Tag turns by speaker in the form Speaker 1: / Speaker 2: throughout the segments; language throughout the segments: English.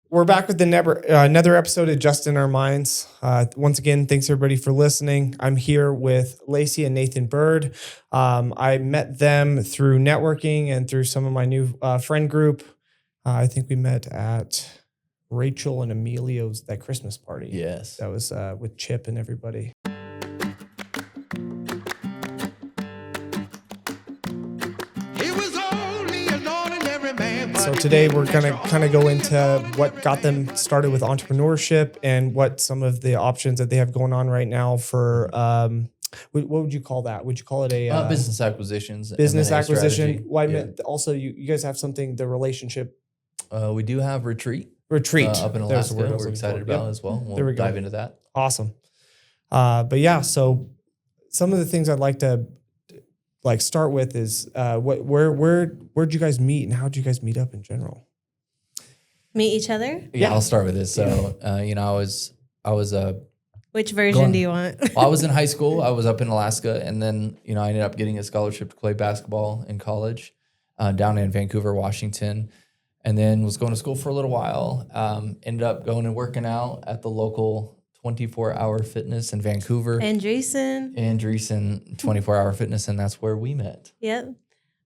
Speaker 1: We're back with another episode of Just in Our Minds. Once again, thanks everybody for listening. I'm here with Lacey and Nathan Byrd. I met them through networking and through some of my new friend group. I think we met at Rachel and Emilio's that Christmas party.
Speaker 2: Yes.
Speaker 1: That was with Chip and everybody. So today we're going to kind of go into what got them started with entrepreneurship and what some of the options that they have going on right now for, what would you call that? Would you call it a
Speaker 2: business acquisitions?
Speaker 1: Business acquisition.
Speaker 2: Strategy.
Speaker 1: Well, I meant also you guys have something, the relationship.
Speaker 2: We do have retreat up in Alaska. We're excited about as well. We'll dive into that.
Speaker 1: Awesome. But yeah, so some of the things I'd like to start with is where'd you guys meet and how'd you guys meet up in general?
Speaker 3: Meet each other?
Speaker 2: Yeah, I'll start with this. So, I was
Speaker 3: Which version do you want?
Speaker 2: Well, I was in high school. I was up in Alaska, and then I ended up getting a scholarship to play basketball in college down in Vancouver, Washington, and then was going to school for a little while. Ended up going and working out at the local 24-hour fitness in Vancouver.
Speaker 3: Andreessen
Speaker 2: 24-hour fitness, and that's where we met.
Speaker 3: Yep.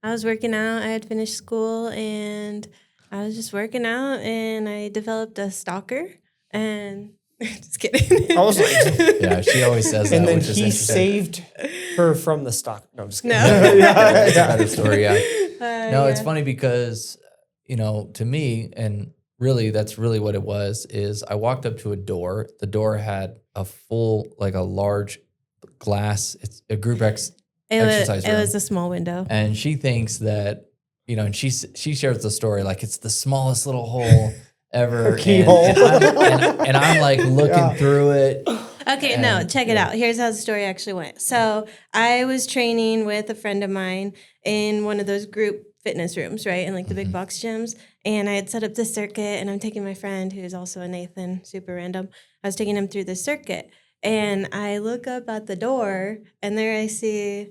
Speaker 3: I was working out. I had finished school, and I was just working out, and I developed a stalker, and just kidding.
Speaker 1: I was like,
Speaker 2: yeah, she always says that.
Speaker 1: And then
Speaker 2: which is
Speaker 1: he
Speaker 2: interesting.
Speaker 1: saved her from the stalker. No, I'm just kidding.
Speaker 3: No.
Speaker 2: That's a better story, yeah. No, it's
Speaker 3: Yeah.
Speaker 2: funny because, to me, and really, that's really what it was, is I walked up to a door. The door had a full, a large glass, it's a group exercise room.
Speaker 3: It was a small window.
Speaker 2: And she thinks that, and she shares the story like it's the smallest little hole ever.
Speaker 1: Keyhole.
Speaker 2: And I'm like looking through it.
Speaker 3: Okay, no, check it out. Here's how the story actually went. So I was training with a friend of mine in one of those group fitness rooms, right? In the big box gyms. And I had set up this circuit, and I'm taking my friend who's also a Nathan, super random. I was taking him through the circuit, and I look up at the door, and there I see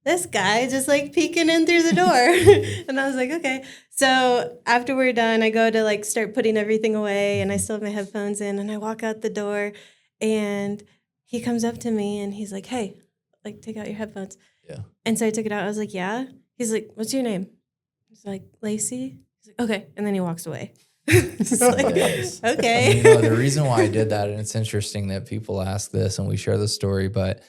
Speaker 3: this guy just peeking in through the door. And I was like, okay. So after we're done, I go to start putting everything away, and I still have my headphones in, and I walk out the door, and he comes up to me, and he's like, hey, take out your headphones.
Speaker 2: Yeah.
Speaker 3: And so I took it out. I was like, yeah. He's like, what's your name? He's like, Lacey. He's like, okay. And then he walks away. Just
Speaker 2: Yes.
Speaker 3: Okay.
Speaker 2: The reason why I did that, and it's interesting that people ask this and we share the story, but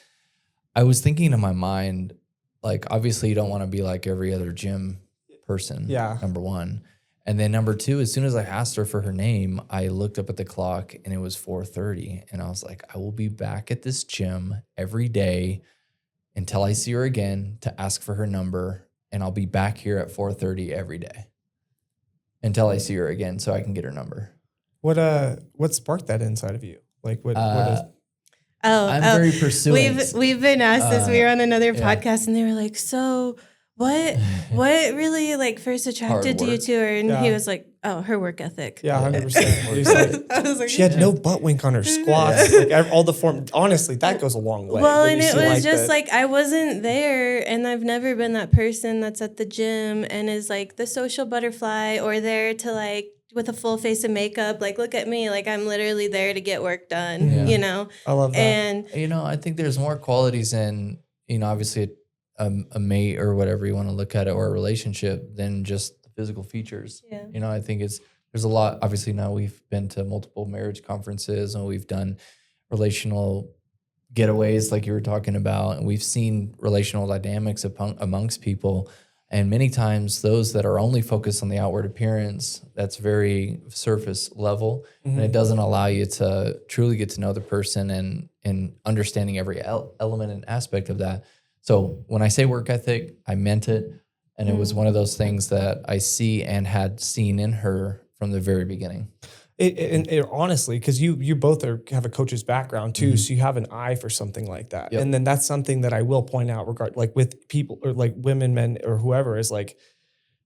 Speaker 2: I was thinking in my mind, obviously you don't want to be like every other gym person, number one. And then number two, as soon as I asked her for her name, I looked up at the clock and it was 4:30. And I was like, I will be back at this gym every day until I see her again to ask for her number. And I'll be back here at 4:30 every day until I see her again so I can get her number.
Speaker 1: What sparked that inside of you?
Speaker 2: I'm very pursuant.
Speaker 3: We've been asked this. We were on another podcast, and they were like, so what really first attracted you to her? And he was like, oh, her work ethic.
Speaker 1: Yeah, 100%.
Speaker 3: I was like,
Speaker 1: she had no butt wink on her squats. All the form. Honestly, that goes a long way.
Speaker 3: Well, and it was just I wasn't there, and I've never been that person that's at the gym and is the social butterfly or there to with a full face of makeup. Look at me. I'm literally there to get work done,
Speaker 1: I love that.
Speaker 3: And,
Speaker 2: I think there's more qualities in, obviously a mate or whatever you want to look at it, or a relationship, than just the physical features.
Speaker 3: Yeah.
Speaker 2: I think there's a lot. Obviously now we've been to multiple marriage conferences and we've done relational getaways like you were talking about. And we've seen relational dynamics amongst people. And many times those that are only focused on the outward appearance, that's very surface level. Mm-hmm. And it doesn't allow you to truly get to know the person and understanding every element and aspect of that. So when I say work ethic, I meant it. And it was one of those things that I see and had seen in her from the very beginning.
Speaker 1: It honestly, because you both have a coach's background too, so you have an eye for something like that. Yep. And then that's something that I will point out with people or women, men, or whoever, is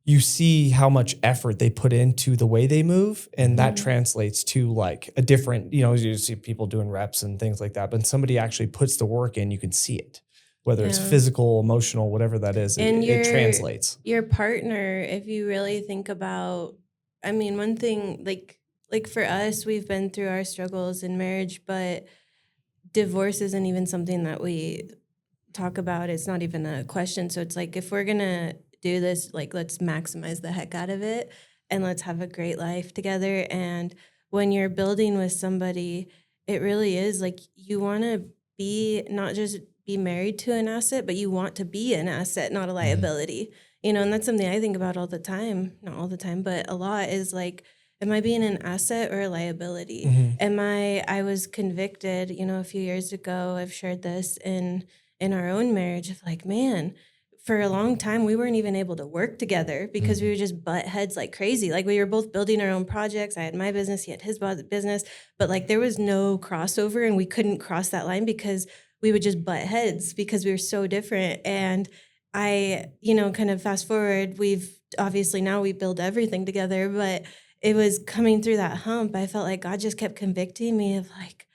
Speaker 1: you see how much effort they put into the way they move, and that translates to a different, you see people doing reps and things like that, but somebody actually puts the work in, you can see it. Whether it's physical, emotional, whatever that is, it translates.
Speaker 3: Your partner, if you really think about, one thing, like for us, we've been through our struggles in marriage, but divorce isn't even something that we talk about. It's not even a question. So it's like, if we're going to do this, like, let's maximize the heck out of it and let's have a great life together. And when you're building with somebody, it really is like you want to be not just be married to an asset, but you want to be an asset, not a liability. You know, and that's something I think about all the time. Not all the time, but a lot is like, am I being an asset or a liability? I was convicted, you know, a few years ago. I've shared this in our own marriage of like, man, for a long time, we weren't even able to work together because we would just butt heads like crazy. Like we were both building our own projects. I had my business, he had his business, but like there was no crossover and we couldn't cross that line because we would just butt heads because we were so different. And I, you know, kind of fast forward, we've obviously now we build everything together, but it was coming through that hump. I felt like God just kept convicting me of like,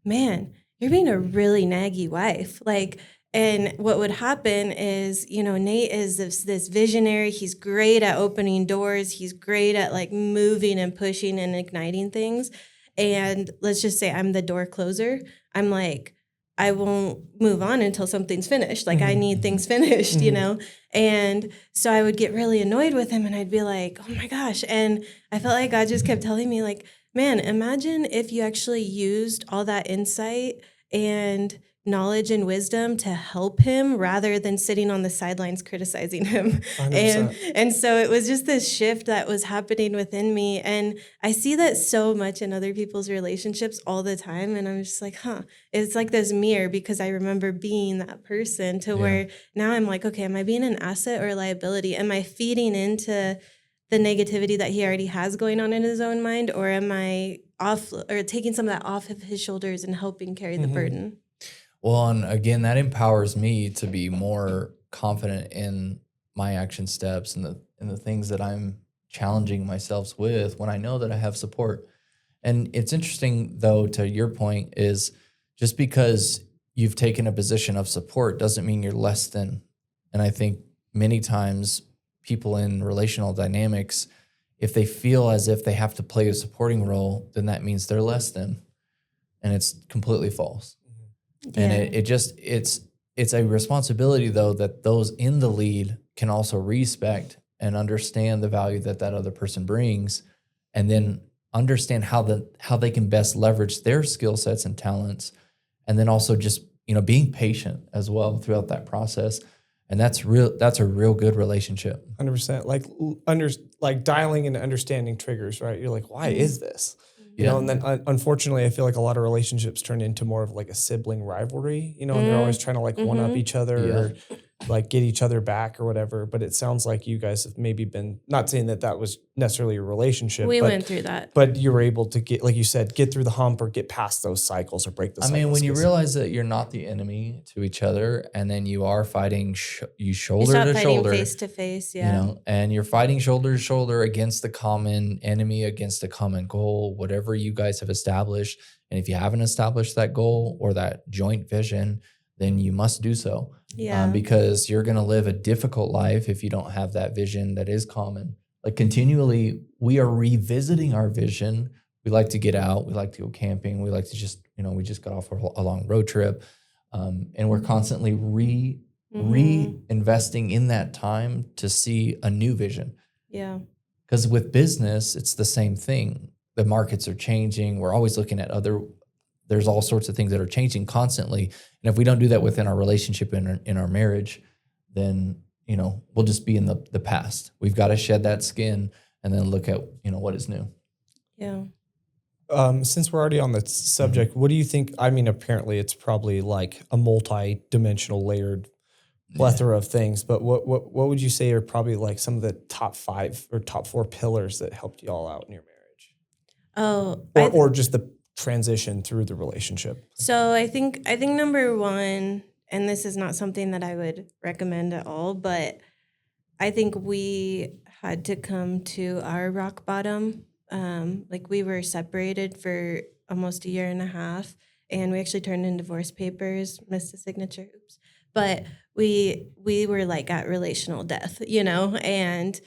Speaker 3: man, you're being a really naggy wife. Like, and what would happen is, you know, Nate is this visionary. He's great at opening doors. He's great at like moving and pushing and igniting things. And let's just say I'm the door closer. I'm like, I won't move on until something's finished. Like I need things finished, you know? And so I would get really annoyed with him and I'd be like, oh my gosh. And I felt like God just kept telling me like, man, imagine if you actually used all that insight and knowledge and wisdom to help him rather than sitting on the sidelines criticizing him.
Speaker 1: 100%.
Speaker 3: And so it was just this shift that was happening within me. And I see that so much in other people's relationships all the time. And I'm just like, it's like this mirror because I remember being that person to where now I'm like, okay, am I being an asset or a liability? Am I feeding into the negativity that he already has going on in his own mind? Or am I off or taking some of that off of his shoulders and helping carry the burden?
Speaker 2: Well, and again, that empowers me to be more confident in my action steps and the things that I'm challenging myself with when I know that I have support. And it's interesting, though, to your point, is just because you've taken a position of support doesn't mean you're less than. And I think many times people in relational dynamics, if they feel as if they have to play a supporting role, then that means they're less than. And it's completely false.
Speaker 3: Yeah.
Speaker 2: And it's a responsibility, though, that those in the lead can also respect and understand the value that other person brings, and then understand how they can best leverage their skill sets and talents, and then also just, you know, being patient as well throughout that process. And that's a real good relationship.
Speaker 1: 100%. Like dialing and understanding triggers, right? You're like, why is this? You know, and then unfortunately, I feel like a lot of relationships turn into more of like a sibling rivalry, you know, and they're always trying to like one up each other or like get each other back or whatever. But it sounds like you guys have maybe been, not saying that was necessarily a relationship.
Speaker 3: We went through that.
Speaker 1: But you were able to get, like you said, get through the hump or get past those cycles or break the cycles.
Speaker 2: I mean, when you realize that you're not the enemy to each other, and then you are fighting you shoulder to shoulder,
Speaker 3: face to face,
Speaker 2: you know, and you're fighting shoulder to shoulder against the common enemy, against the common goal, whatever you guys have established. And if you haven't established that goal or that joint vision, then you must do so. Because you're going to live a difficult life if you don't have that vision that is common. Like continually, we are revisiting our vision. We like to get out. We like to go camping. We like to just, you know, we just got off a long road trip. And we're constantly reinvesting in that time to see a new vision. Yeah. Because with business, it's the same thing. The markets are changing. We're always looking at there's all sorts of things that are changing constantly. And if we don't do that within our relationship in our marriage, then, you know, we'll just be in the past. We've got to shed that skin and then look at, you know, what is new. Yeah.
Speaker 1: Since we're already on the subject, what do you think? I mean, apparently it's probably like a multi-dimensional layered plethora of things, but what would you say are probably like some of the top 5 or top 4 pillars that helped you all out in your marriage? Or just the transition through the relationship?
Speaker 3: So I think number 1, and this is not something that I would recommend at all, but I think we had to come to our rock bottom. Like we were separated for almost a year and a half, and we actually turned in divorce papers, missed the signature, oops. But we were like at relational death, you know, and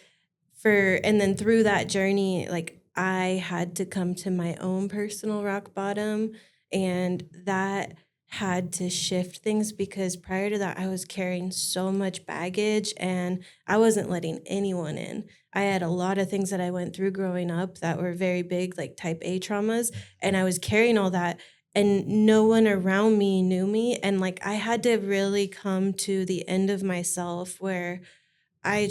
Speaker 3: then through that journey, like I had to come to my own personal rock bottom, and that had to shift things because prior to that I was carrying so much baggage and I wasn't letting anyone in. I had a lot of things that I went through growing up that were very big, like type A traumas, and I was carrying all that and no one around me knew me, and like I had to really come to the end of myself where I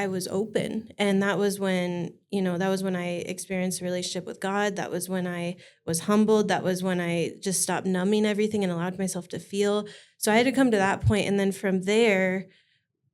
Speaker 3: was open. And that was when, that was when I experienced a relationship with God. That was when I was humbled. That was when I just stopped numbing everything and allowed myself to feel. So I had to come to that point. And then from there,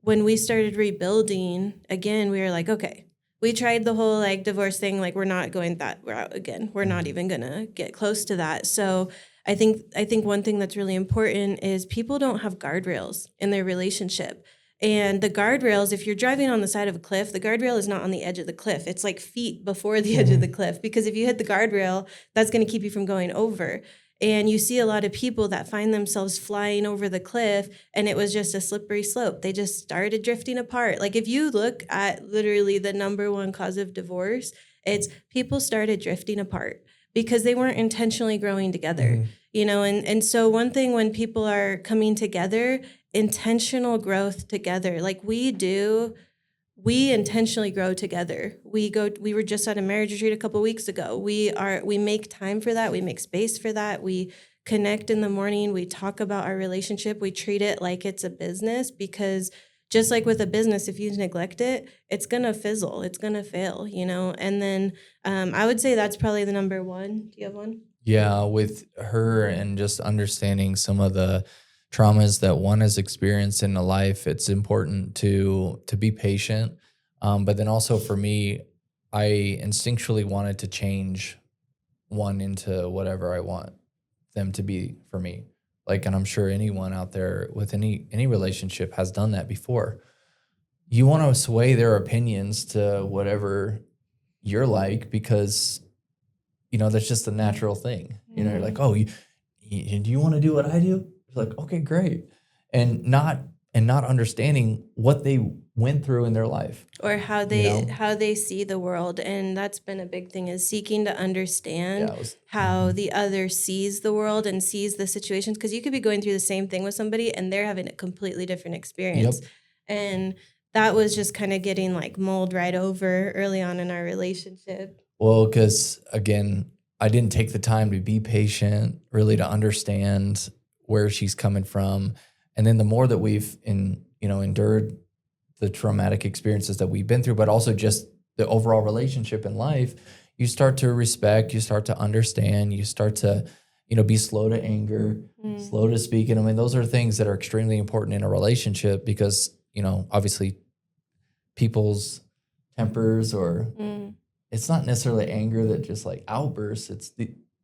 Speaker 3: when we started rebuilding, again, we were like, okay, we tried the whole like divorce thing. Like, we're not going that route again. We're not even going to get close to that. So I think one thing that's really important is people don't have guardrails in their relationship. And the guardrails, if you're driving on the side of a cliff, the guardrail is not on the edge of the cliff. It's like feet before the edge of the cliff, because if you hit the guardrail, that's going to keep you from going over. And you see a lot of people that find themselves flying over the cliff and it was just a slippery slope. They just started drifting apart. Like if you look at literally the number one cause of divorce, it's people started drifting apart because they weren't intentionally growing together, and so one thing when people are coming together, intentional growth together, like we intentionally grow together. We were just at a marriage retreat a couple of weeks ago. We make time for that. We make space for that. We connect in the morning. We talk about our relationship. We treat it like it's a business, because just like with a business, if you neglect it, it's going to fizzle. It's going to fail, And then I would say that's probably the number one. Do you have one?
Speaker 2: Yeah, with her and just understanding some of the traumas that one has experienced in a life, it's important to be patient. But then also for me, I instinctually wanted to change one into whatever I want them to be for me. Like, and I'm sure anyone out there with any relationship has done that before. You want to sway their opinions to whatever you're like, because that's just a natural thing. You're like, oh, do you want to do what I do? It's like, okay, great. And not understanding what they went through in their life,
Speaker 3: or how they see the world. And that's been a big thing, is seeking to understand how the other sees the world and sees the situations, because you could be going through the same thing with somebody and they're having a completely different experience. Yep. And that was just kind of getting like mulled right over early on in our relationship.
Speaker 2: Well, because again, I didn't take the time to be patient, really to understand where she's coming from. And then the more that we've endured the traumatic experiences that we've been through, but also just the overall relationship in life, you start to respect, you start to understand, you start to, be slow to anger, slow to speak. And I mean, those are things that are extremely important in a relationship, because, obviously people's tempers, or it's not necessarily anger that just like outbursts. It's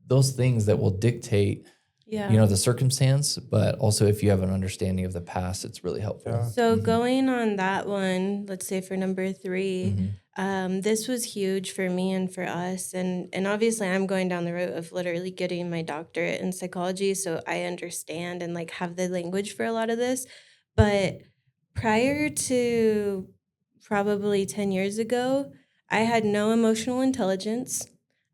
Speaker 2: those things that will dictate the circumstance, but also if you have an understanding of the past, it's really helpful. Yeah.
Speaker 3: So going on that one, let's say for number 3, this was huge for me and for us. And obviously I'm going down the route of literally getting my doctorate in psychology. So I understand and like have the language for a lot of this. But prior to probably 10 years ago, I had no emotional intelligence.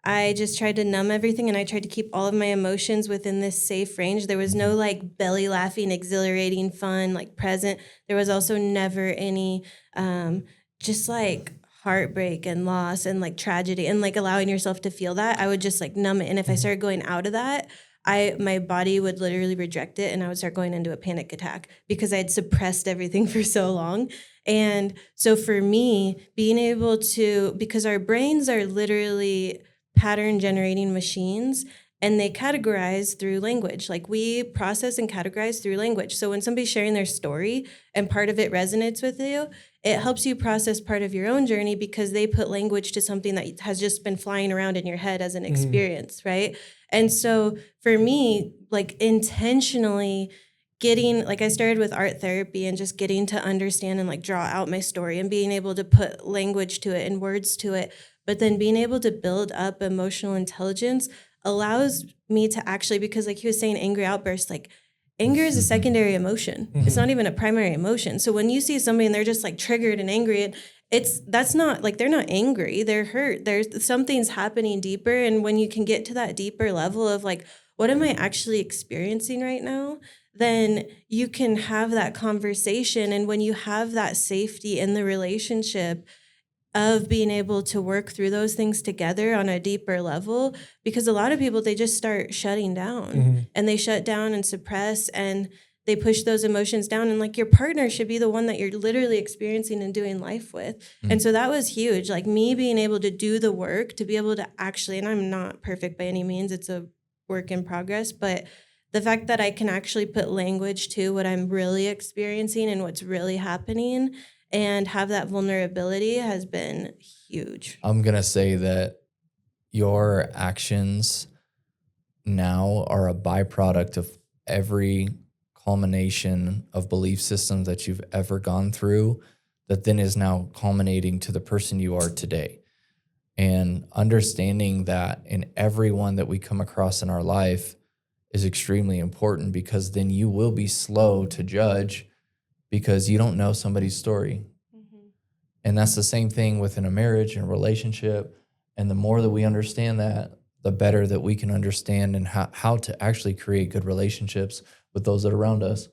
Speaker 3: I just tried to numb everything, and I tried to keep all of my emotions within this safe range. There was no like belly laughing, exhilarating, fun, like present. There was also never any just like heartbreak and loss and like tragedy and like allowing yourself to feel that. I would just like numb it. And if I started going out of that, my body would literally reject it, and I would start going into a panic attack because I had suppressed everything for so long. And so for me, being able to, because our brains are literally pattern generating machines, and they categorize through language. Like we process and categorize through language. So when somebody's sharing their story and part of it resonates with you, it helps you process part of your own journey because they put language to something that has just been flying around in your head as an experience, right? And so for me, like intentionally getting, like I started with art therapy and just getting to understand and like draw out my story and being able to put language to it and words to it. But then being able to build up emotional intelligence allows me to actually, because like he was saying, angry outbursts, like anger is a secondary emotion. It's not even a primary emotion. So when you see somebody and they're just like triggered and angry, that's not like they're not angry, they're hurt. There's something's happening deeper. And when you can get to that deeper level of like, what am I actually experiencing right now? Then you can have that conversation. And when you have that safety in the relationship of being able to work through those things together on a deeper level, because a lot of people, they just start shutting down and they shut down and suppress and they push those emotions down. And like your partner should be the one that you're literally experiencing and doing life with. And so that was huge. Like me being able to do the work, to be able to actually, and I'm not perfect by any means, it's a work in progress, but the fact that I can actually put language to what I'm really experiencing and what's really happening and have that vulnerability has been huge.
Speaker 2: I'm going to say that your actions now are a byproduct of every culmination of belief systems that you've ever gone through that then is now culminating to the person you are today. And understanding that in everyone that we come across in our life is extremely important, because then you will be slow to judge because you don't know somebody's story. And that's the same thing within a marriage and relationship. And the more that we understand that, the better that we can understand and how to actually create good relationships with those that are around us.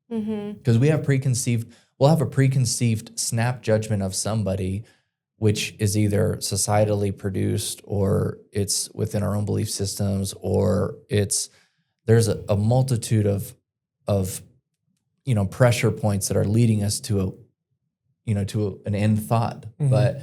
Speaker 2: Because we'll have a preconceived snap judgment of somebody, which is either societally produced or it's within our own belief systems, or there's a multitude of pressure points that are leading us to an end thought. But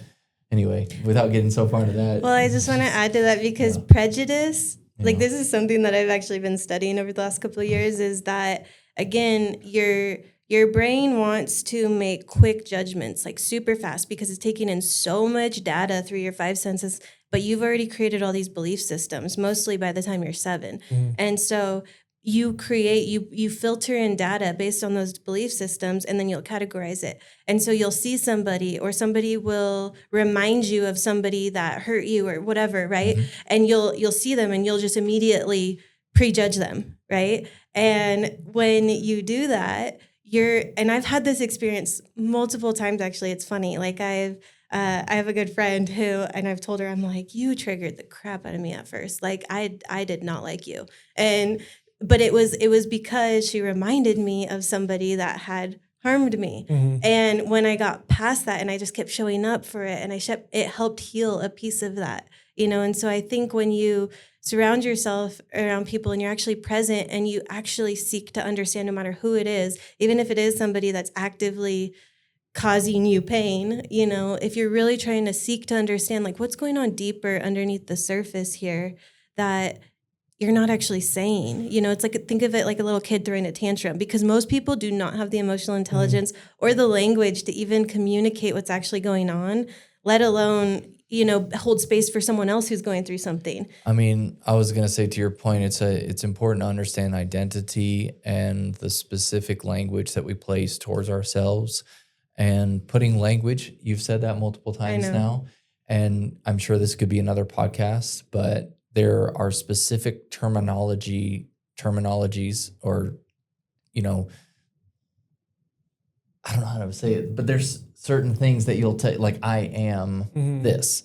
Speaker 2: anyway, without getting so far into that.
Speaker 3: Well, I just want to add to that because prejudice, like this is something that I've actually been studying over the last couple of years, is that, again, your brain wants to make quick judgments, like super fast, because it's taking in so much data through your five senses, but you've already created all these belief systems, mostly by the time you're 7. And so you filter in data based on those belief systems, and then you'll categorize it. And so you'll see somebody, or somebody will remind you of somebody that hurt you or whatever, right? And you'll see them and you'll just immediately prejudge them, right? And when you do that, and I've had this experience multiple times, actually. It's funny. Like I have a good friend and I've told her, I'm like, you triggered the crap out of me at first. Like I did not like you. But it was because she reminded me of somebody that had harmed me. And when I got past that and I just kept showing up for it, and it helped heal a piece of that, and so I think when you surround yourself around people and you're actually present and you actually seek to understand, no matter who it is, even if it is somebody that's actively causing you pain, if you're really trying to seek to understand like what's going on deeper underneath the surface here that you're not actually saying, it's like, think of it like a little kid throwing a tantrum, because most people do not have the emotional intelligence or the language to even communicate what's actually going on, let alone, hold space for someone else who's going through something.
Speaker 2: I mean, I was going to say, to your point, it's important to understand identity and the specific language that we place towards ourselves, and putting language. You've said that multiple times now, and I'm sure this could be another podcast, but there are specific terminologies, or, I don't know how to say it, but there's certain things that you'll take, like I am this,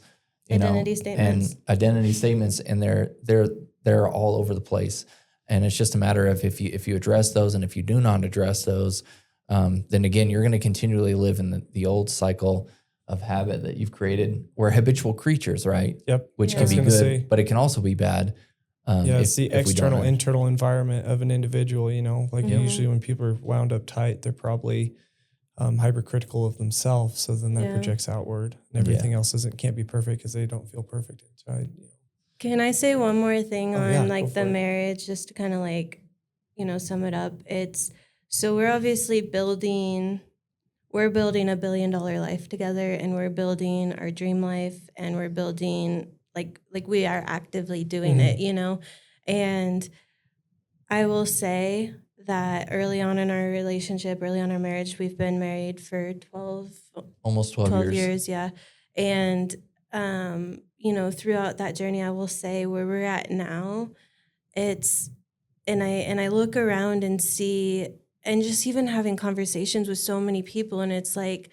Speaker 3: Identity statements.
Speaker 2: and identity statements, and they're all over the place. And it's just a matter of if you address those, and if you do not address those, then again, you're going to continually live in the old cycle of habit that you've created. We're habitual creatures, right?
Speaker 1: Yep.
Speaker 2: Which can be good, but it can also be bad.
Speaker 1: It's the external, internal environment of an individual, usually when people are wound up tight, they're probably hypercritical of themselves. So then that projects outward, and everything else can't be perfect because they don't feel perfect inside.
Speaker 3: Can I say one more thing on the
Speaker 1: it.
Speaker 3: marriage, just to kind of sum it up? So we're obviously building a $1 billion life together, and we're building our dream life, and we're building like we are actively doing it, And I will say that early on in our relationship, early on in our marriage, we've been married for
Speaker 2: almost 12
Speaker 3: years. Yeah. And, throughout that journey, I will say where we're at now, and I look around and see, and just even having conversations with so many people, and it's like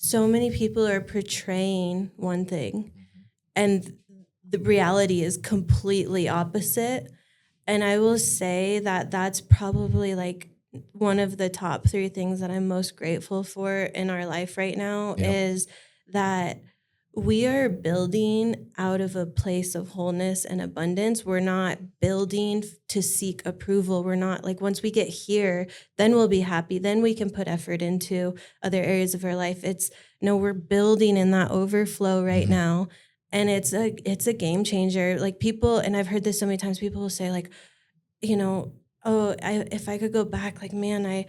Speaker 3: so many people are portraying one thing and the reality is completely opposite. And I will say that that's probably like one of the top 3 things that I'm most grateful for in our life right now is that we are building out of a place of wholeness and abundance. We're not building to seek approval. We're not like, once we get here, then we'll be happy. Then we can put effort into other areas of our life. It's no, we're building in that overflow right now. And it's a game changer. Like people, and I've heard this so many times, people will say like, you know, oh, if I could go back, like, man, I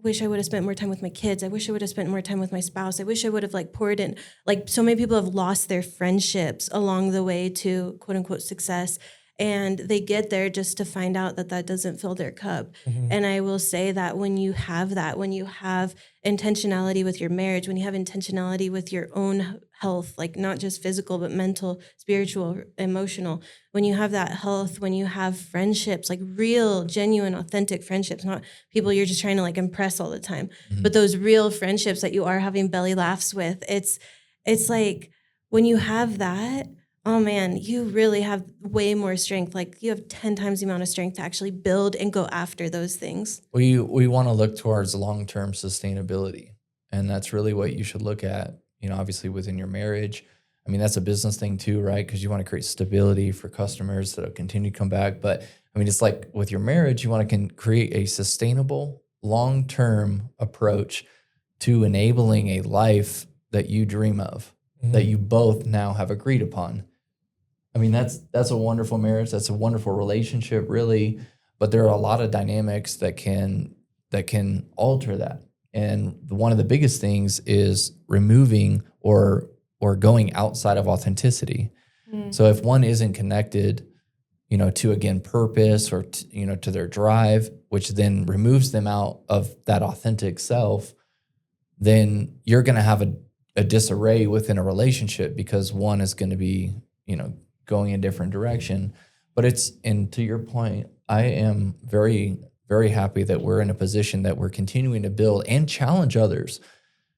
Speaker 3: wish I would have spent more time with my kids. I wish I would have spent more time with my spouse. I wish I would have like poured in. Like so many people have lost their friendships along the way to quote unquote success. And they get there just to find out that that doesn't fill their cup. And I will say that when you have that, when you have intentionality with your marriage, when you have intentionality with your own health, like not just physical, but mental, spiritual, emotional, when you have that health, when you have friendships, like real, genuine, authentic friendships, not people you're just trying to like impress all the time, but those real friendships that you are having belly laughs with, it's like when you have that, oh man, you really have way more strength. Like you have 10 times the amount of strength to actually build and go after those things.
Speaker 2: We want to look towards long-term sustainability. And that's really what you should look at, you know, obviously within your marriage. I mean, that's a business thing too, right? Because you want to create stability for customers that'll continue to come back. But I mean, it's like with your marriage, you want to create a sustainable, long-term approach to enabling a life that you dream of, that you both now have agreed upon. I mean, that's a wonderful marriage. That's a wonderful relationship, really. But there are a lot of dynamics that can alter that. And one of the biggest things is removing or going outside of authenticity. So if one isn't connected, you know, to again purpose or to their drive, which then removes them out of that authentic self, then you're going to have a disarray within a relationship because one is going to be, you know, going a different direction. But and to your point, I am very, very happy that we're in a position that we're continuing to build and challenge others.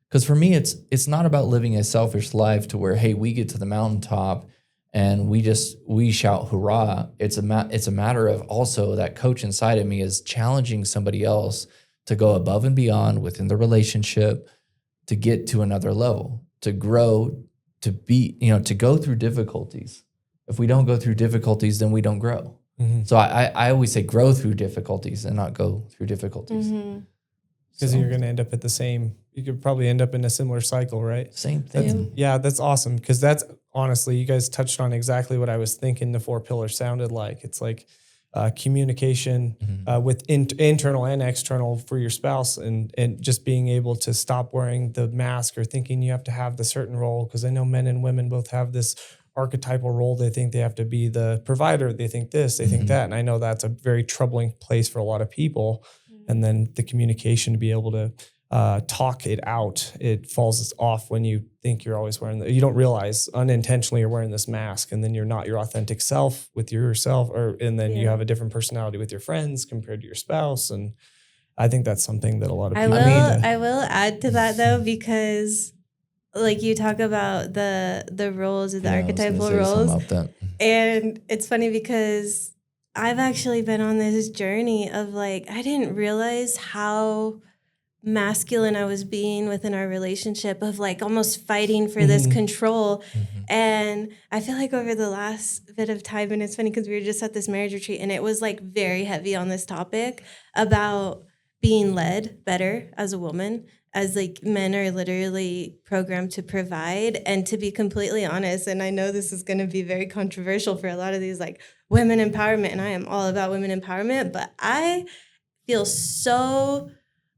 Speaker 2: Because for me, it's not about living a selfish life to where, hey, we get to the mountaintop and we shout hurrah. It's a matter of also that coach inside of me is challenging somebody else to go above and beyond within the relationship, to get to another level, to grow, to be, you know, to go through difficulties. If we don't go through difficulties, then we don't grow. So I always say grow through difficulties and not go through difficulties.
Speaker 1: Because you're going to end up at you could probably end up in a similar cycle, right?
Speaker 2: Same thing.
Speaker 1: That's awesome. Because that's honestly, you guys touched on exactly what I was thinking the 4 pillars sounded like. It's like communication with internal and external for your spouse and just being able to stop wearing the mask or thinking you have to have the certain role. Because I know men and women both have this archetypal role. They think they have to be the provider. They think this, they think that. And I know that's a very troubling place for a lot of people. And then the communication to be able to talk it out, it falls off when you think you're always wearing you don't realize unintentionally you're wearing this mask and then you're not your authentic self with yourself, and then you have a different personality with your friends compared to your spouse. And I think that's something that a lot of people
Speaker 3: I will add to that though, because like you talk about the roles of the archetypal roles. And it's funny because I've actually been on this journey of like, I didn't realize how masculine I was being within our relationship of like almost fighting for this control. And I feel like over the last bit of time, and it's funny because we were just at this marriage retreat and it was like very heavy on this topic about being led better as a woman, as like men are literally programmed to provide. And to be completely honest, and I know this is going to be very controversial for a lot of these like women empowerment, and I am all about women empowerment, but I feel so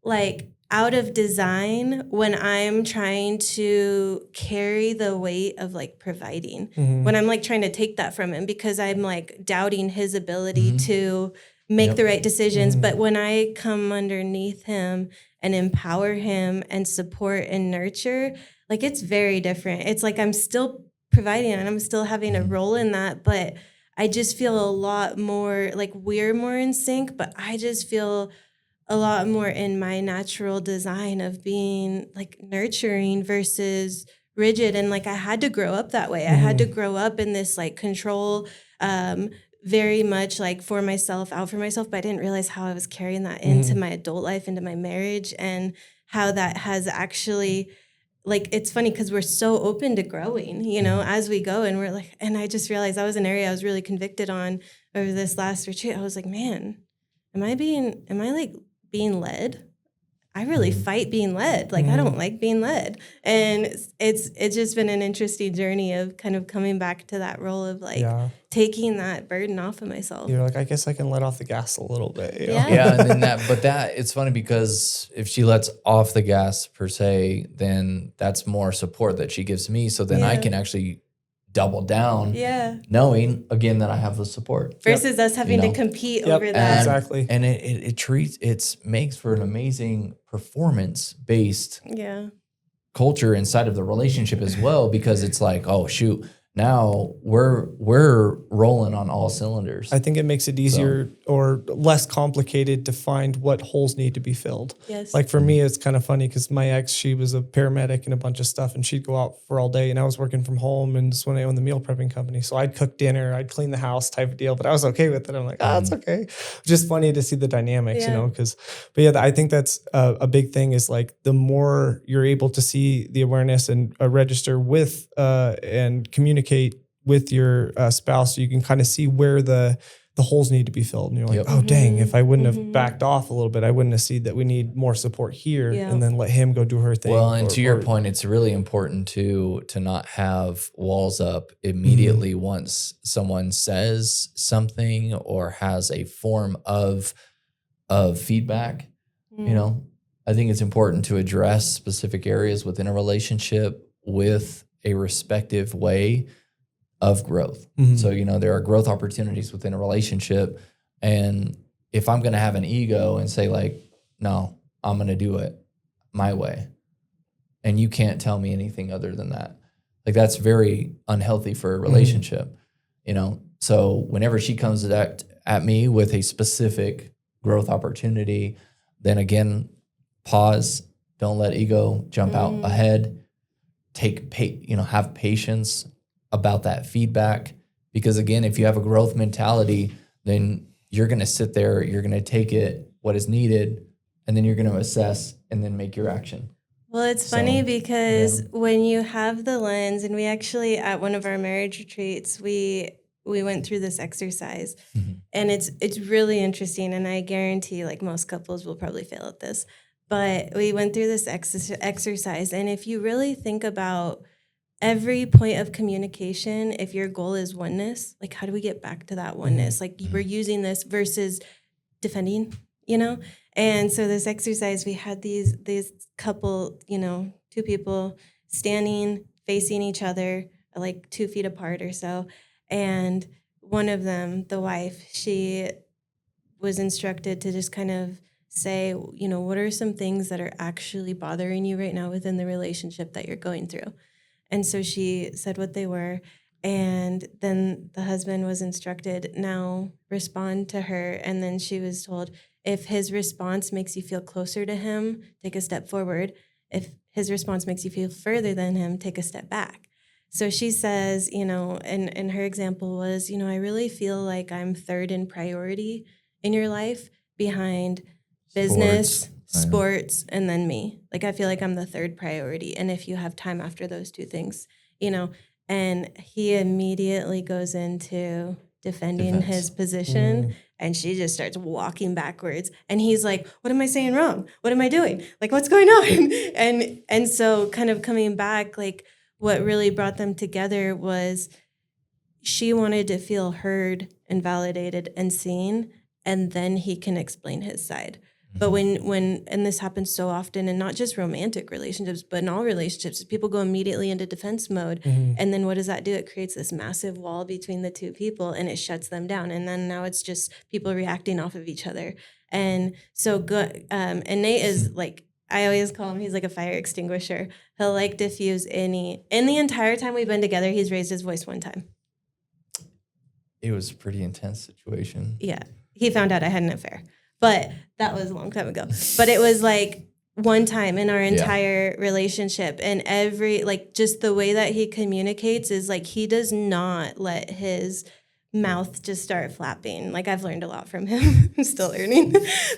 Speaker 3: like out of design when I'm trying to carry the weight of like providing, when I'm like trying to take that from him because I'm like doubting his ability to make the right decisions. But when I come underneath him and empower him and support and nurture, like it's very different. It's like I'm still providing and I'm still having a role in that, but I just feel a lot more like we're more in sync, but I just feel a lot more in my natural design of being like nurturing versus rigid. And like I had to grow up that way. I had to grow up in this like control, very much like for myself, out for myself, but I didn't realize how I was carrying that into my adult life, into my marriage, and how that has actually, like, it's funny because we're so open to growing, you know, as we go. And we're like, and I just realized that was an area I was really convicted on over this last retreat. I was like, man, am I like being led? I really fight being led. Like, I don't like being led. And it's just been an interesting journey of kind of coming back to that role of like taking that burden off of myself.
Speaker 1: You're like, I guess I can let off the gas a little bit. You know?
Speaker 2: Yeah. And then it's funny because if she lets off the gas per se, then that's more support that she gives me. So then I can actually double down, knowing again that I have the support
Speaker 3: versus us having to compete over that.
Speaker 1: Exactly.
Speaker 2: And it makes for an amazing performance based culture inside of the relationship as well, because it's like, oh shoot, now we're rolling on all cylinders.
Speaker 1: I think it makes it easier or less complicated to find what holes need to be filled.
Speaker 3: Yes.
Speaker 1: Like for me, it's kind of funny because my ex, she was a paramedic and a bunch of stuff, and she'd go out for all day, and I was working from home, and just when I owned the meal prepping company. So I'd cook dinner, I'd clean the house type of deal, but I was okay with it. I'm like, it's okay. Just funny to see the dynamics, you know, I think that's a big thing is like the more you're able to see the awareness and register with and communicate with your spouse, so you can kind of see where the holes need to be filled. And you're like, oh, dang, if I wouldn't have backed off a little bit, I wouldn't have seen that we need more support here and then let him go do her thing.
Speaker 2: Well, and to your point, it's really important to not have walls up immediately once someone says something or has a form of feedback. You know, I think it's important to address specific areas within a relationship with a respective way of growth. So, you know, there are growth opportunities within a relationship. And if I'm going to have an ego and say like, no, I'm going to do it my way, and you can't tell me anything other than that, like that's very unhealthy for a relationship, you know? So whenever she comes at me with a specific growth opportunity, then again, pause, don't let ego jump out ahead. Have patience about that feedback, because again, if you have a growth mentality, then you're going to sit there, you're going to take it, what is needed, and then you're going to assess and then make your action.
Speaker 3: Well, it's funny because when you have the lens, and we actually, at one of our marriage retreats, we went through this exercise, and it's really interesting. And I guarantee like most couples will probably fail at this, but we went through this exercise. And if you really think about every point of communication, if your goal is oneness, like how do we get back to that oneness? Like we're using this versus defending, you know? And so this exercise, we had these couple, you know, two people standing, facing each other, like 2 feet apart or so. And one of them, the wife, she was instructed to just kind of say, you know, what are some things that are actually bothering you right now within the relationship that you're going through? And so she said what they were. And then the husband was instructed, now respond to her. And then she was told, if his response makes you feel closer to him, take a step forward. If his response makes you feel further than him, take a step back. So she says, you know, and her example was, you know, I really feel like I'm third in priority in your life behind business, sports, and then me. Like, I feel like I'm the third priority. And if you have time after those 2 things, you know, and he immediately goes into defending his position, and she just starts walking backwards. And he's like, what am I saying wrong? What am I doing? Like, what's going on? And so kind of coming back, like what really brought them together was she wanted to feel heard and validated and seen, and then he can explain his side. But when and this happens so often, and not just romantic relationships, but in all relationships, people go immediately into defense mode. And then what does that do? It creates this massive wall between the 2 people, and it shuts them down. And then now it's just people reacting off of each other. And so good. And Nate is like, I always call him, he's like a fire extinguisher. He'll like diffuse in the entire time we've been together, he's raised his voice 1 time.
Speaker 2: It was a pretty intense situation.
Speaker 3: Yeah. He found out I had an affair. but that was a long time ago. But it was like one time in our entire relationship, and every like just the way that he communicates is like he does not let his mouth just start flapping. Like I've learned a lot from him. I'm still learning,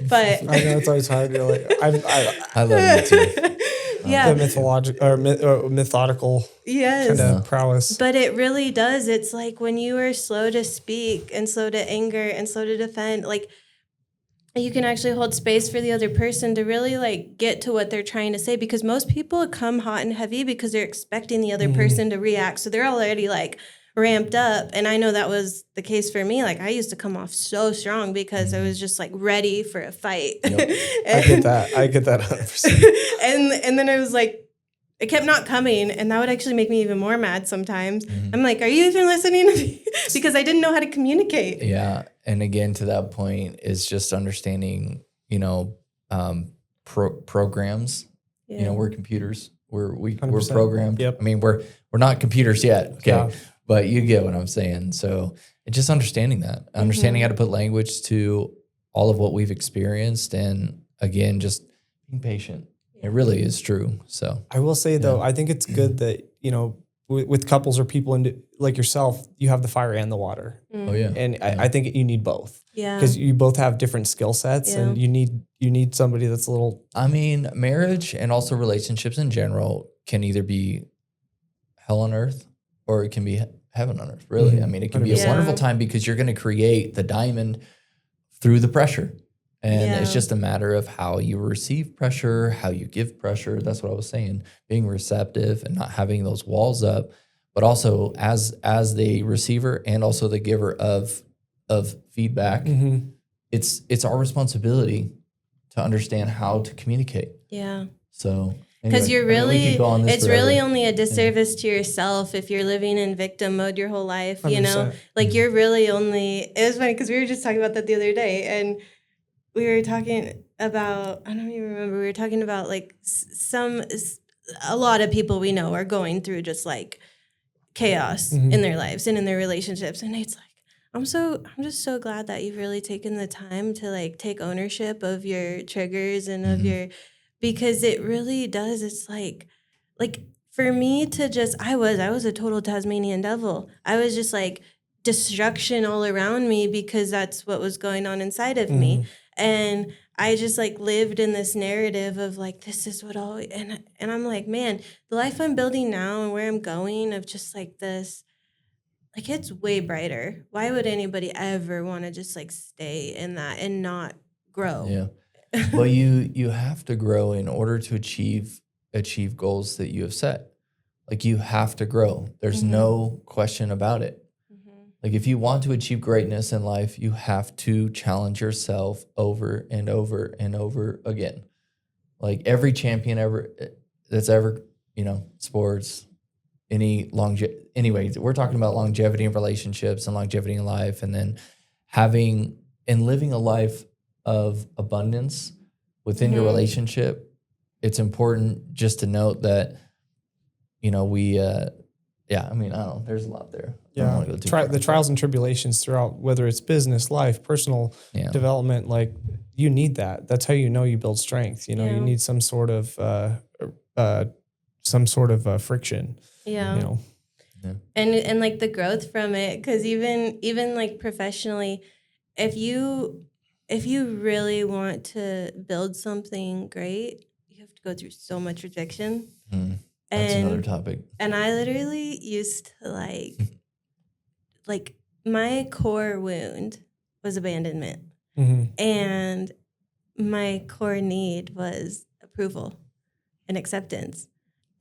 Speaker 3: but
Speaker 1: I know it's always hard. You're like
Speaker 2: I love you too.
Speaker 3: Yeah,
Speaker 1: the methodical kind of prowess.
Speaker 3: But it really does. It's like when you are slow to speak and slow to anger and slow to defend, like you can actually hold space for the other person to really like get to what they're trying to say, because most people come hot and heavy because they're expecting the other person to react. So they're already like ramped up. And I know that was the case for me. Like I used to come off so strong because I was just like ready for a fight.
Speaker 1: Yep. I get that 100%.
Speaker 3: And then I was like, it kept not coming, and that would actually make me even more mad sometimes. I'm like, are you even listening to me? Because I didn't know how to communicate.
Speaker 2: Yeah. And again, to that point is just understanding, programs.
Speaker 3: Yeah.
Speaker 2: We're computers. We're
Speaker 1: 100%.
Speaker 2: programmed.
Speaker 1: Yep.
Speaker 2: I mean, we're not computers yet. Okay.
Speaker 1: Yeah.
Speaker 2: But you get what I'm saying. So it's just understanding that, understanding how to put language to all of what we've experienced. And again, just being patient. It really is true. So
Speaker 1: I will say though, I think it's good that, with couples or people like yourself, you have the fire and the water.
Speaker 2: Oh yeah.
Speaker 1: And I think you need both.
Speaker 3: Yeah.
Speaker 1: Because you both have different skill sets and you need somebody that's a little.
Speaker 2: I mean, marriage and also relationships in general can either be hell on earth or it can be heaven on earth, really. I mean, it can be a wonderful time because you're going to create the diamond through the pressure. And it's just a matter of how you receive pressure, how you give pressure. That's what I was saying, being receptive and not having those walls up, but also as the receiver and also the giver of feedback, it's our responsibility to understand how to communicate.
Speaker 3: Yeah.
Speaker 2: So
Speaker 3: because
Speaker 2: anyway,
Speaker 3: it's really only a disservice to yourself if you're living in victim mode your whole life,
Speaker 1: 100%.
Speaker 3: like you're really only, it was funny because we were just talking about that the other day, and we were talking about, I don't even remember, we were talking about like a lot of people we know are going through just like chaos in their lives and in their relationships. And it's like, I'm just so glad that you've really taken the time to like take ownership of your triggers and of your, because it really does. It's like for me to just, I was a total Tasmanian devil. I was just like destruction all around me because that's what was going on inside of me. And I just like lived in this narrative of like, this is what all, and I'm like, man, the life I'm building now and where I'm going of just like this, like it's way brighter. Why would anybody ever want to just like stay in that and not grow?
Speaker 2: Yeah. Well, you have to grow in order to achieve goals that you have set. Like you have to grow. There's no question about it. Like if you want to achieve greatness in life, you have to challenge yourself over and over and over again. Like every champion that's ever, sports, anyways, we're talking about longevity in relationships and longevity in life, and then living a life of abundance within your relationship. It's important just to note that, I don't know. There's a lot there.
Speaker 1: Yeah. The trials and tribulations throughout, whether it's business, life, personal development, like you need that. That's how you build strength. You need some sort of friction.
Speaker 3: Yeah. And like the growth from it, because even like professionally, if you really want to build something great, you have to go through so much rejection.
Speaker 2: That's another topic.
Speaker 3: And I literally used to like my core wound was abandonment. And my core need was approval and acceptance.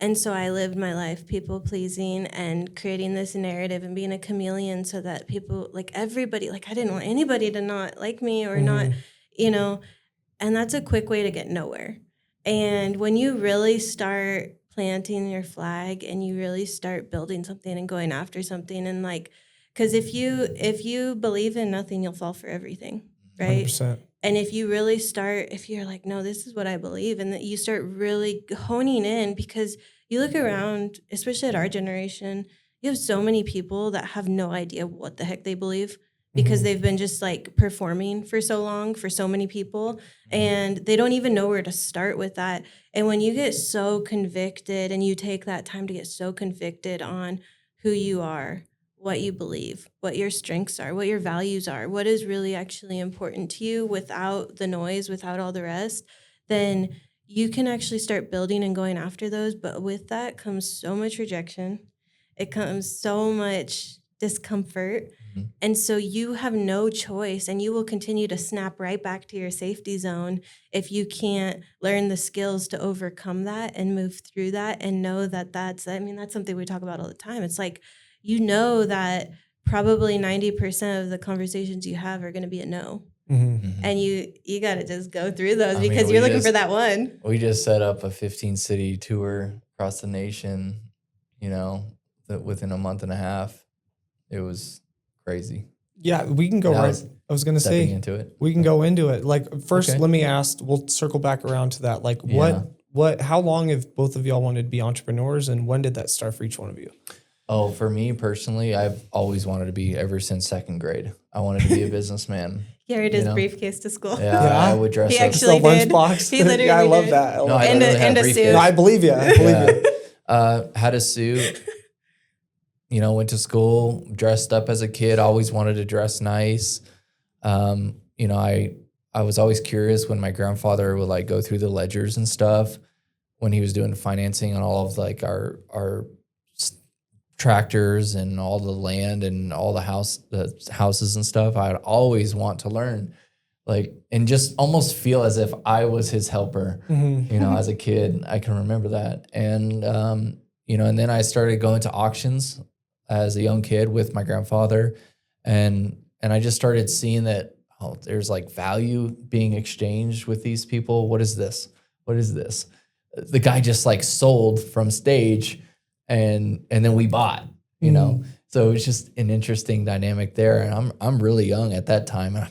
Speaker 3: And so I lived my life people pleasing and creating this narrative and being a chameleon so that people, like everybody, like I didn't want anybody to not like me or not, and that's a quick way to get nowhere. And when you really start planting your flag and you really start building something and going after something, and like, because if you believe in nothing, you'll fall for everything, right?
Speaker 1: 100%.
Speaker 3: And if you're like, no, this is what I believe, and that you start really honing in, because you look around, especially at our generation, you have so many people that have no idea what the heck they believe. because they've been just like performing for so long for so many people, and they don't even know where to start with that. And when you get so convicted and you take that time to get so convicted on who you are, what you believe, what your strengths are, what your values are, what is really actually important to you without the noise, without all the rest, then you can actually start building and going after those. But with that comes so much rejection. It comes so much discomfort. And so you have no choice, and you will continue to snap right back to your safety zone if you can't learn the skills to overcome that and move through that and know that that's something we talk about all the time. It's like, you know that probably 90% of the conversations you have are going to be a no. And you got to just go through those because you're looking for that one.
Speaker 2: We just set up a 15-city tour across the nation, that within a month and a half. It was crazy.
Speaker 1: Yeah, we can go right. I was going to say,
Speaker 2: into it.
Speaker 1: We can go into it. Like, first, let me ask, we'll circle back around to that. Like, how long have both of y'all wanted to be entrepreneurs, and when did that start for each one of you?
Speaker 2: Oh, for me personally, I've always wanted to be ever since second grade. I wanted to be a businessman.
Speaker 3: He carried his briefcase to school.
Speaker 2: Yeah, I would dress up.
Speaker 3: He actually did.
Speaker 1: Lunchbox.
Speaker 3: He literally
Speaker 1: I love
Speaker 3: did.
Speaker 1: that.
Speaker 2: No, I
Speaker 3: and a suit.
Speaker 1: No, I believe you.
Speaker 2: Had a suit. Went to school, dressed up as a kid, always wanted to dress nice. I was always curious when my grandfather would like go through the ledgers and stuff when he was doing financing on all of like our tractors and all the land and all the houses and stuff. I'd always want to learn, and just almost feel as if I was his helper, as a kid. I can remember that. And, and then I started going to auctions as a young kid with my grandfather. And I just started seeing that, there's like value being exchanged with these people. What is this? What is this? The guy just like sold from stage and then we bought, So it was just an interesting dynamic there. And I'm really young at that time. And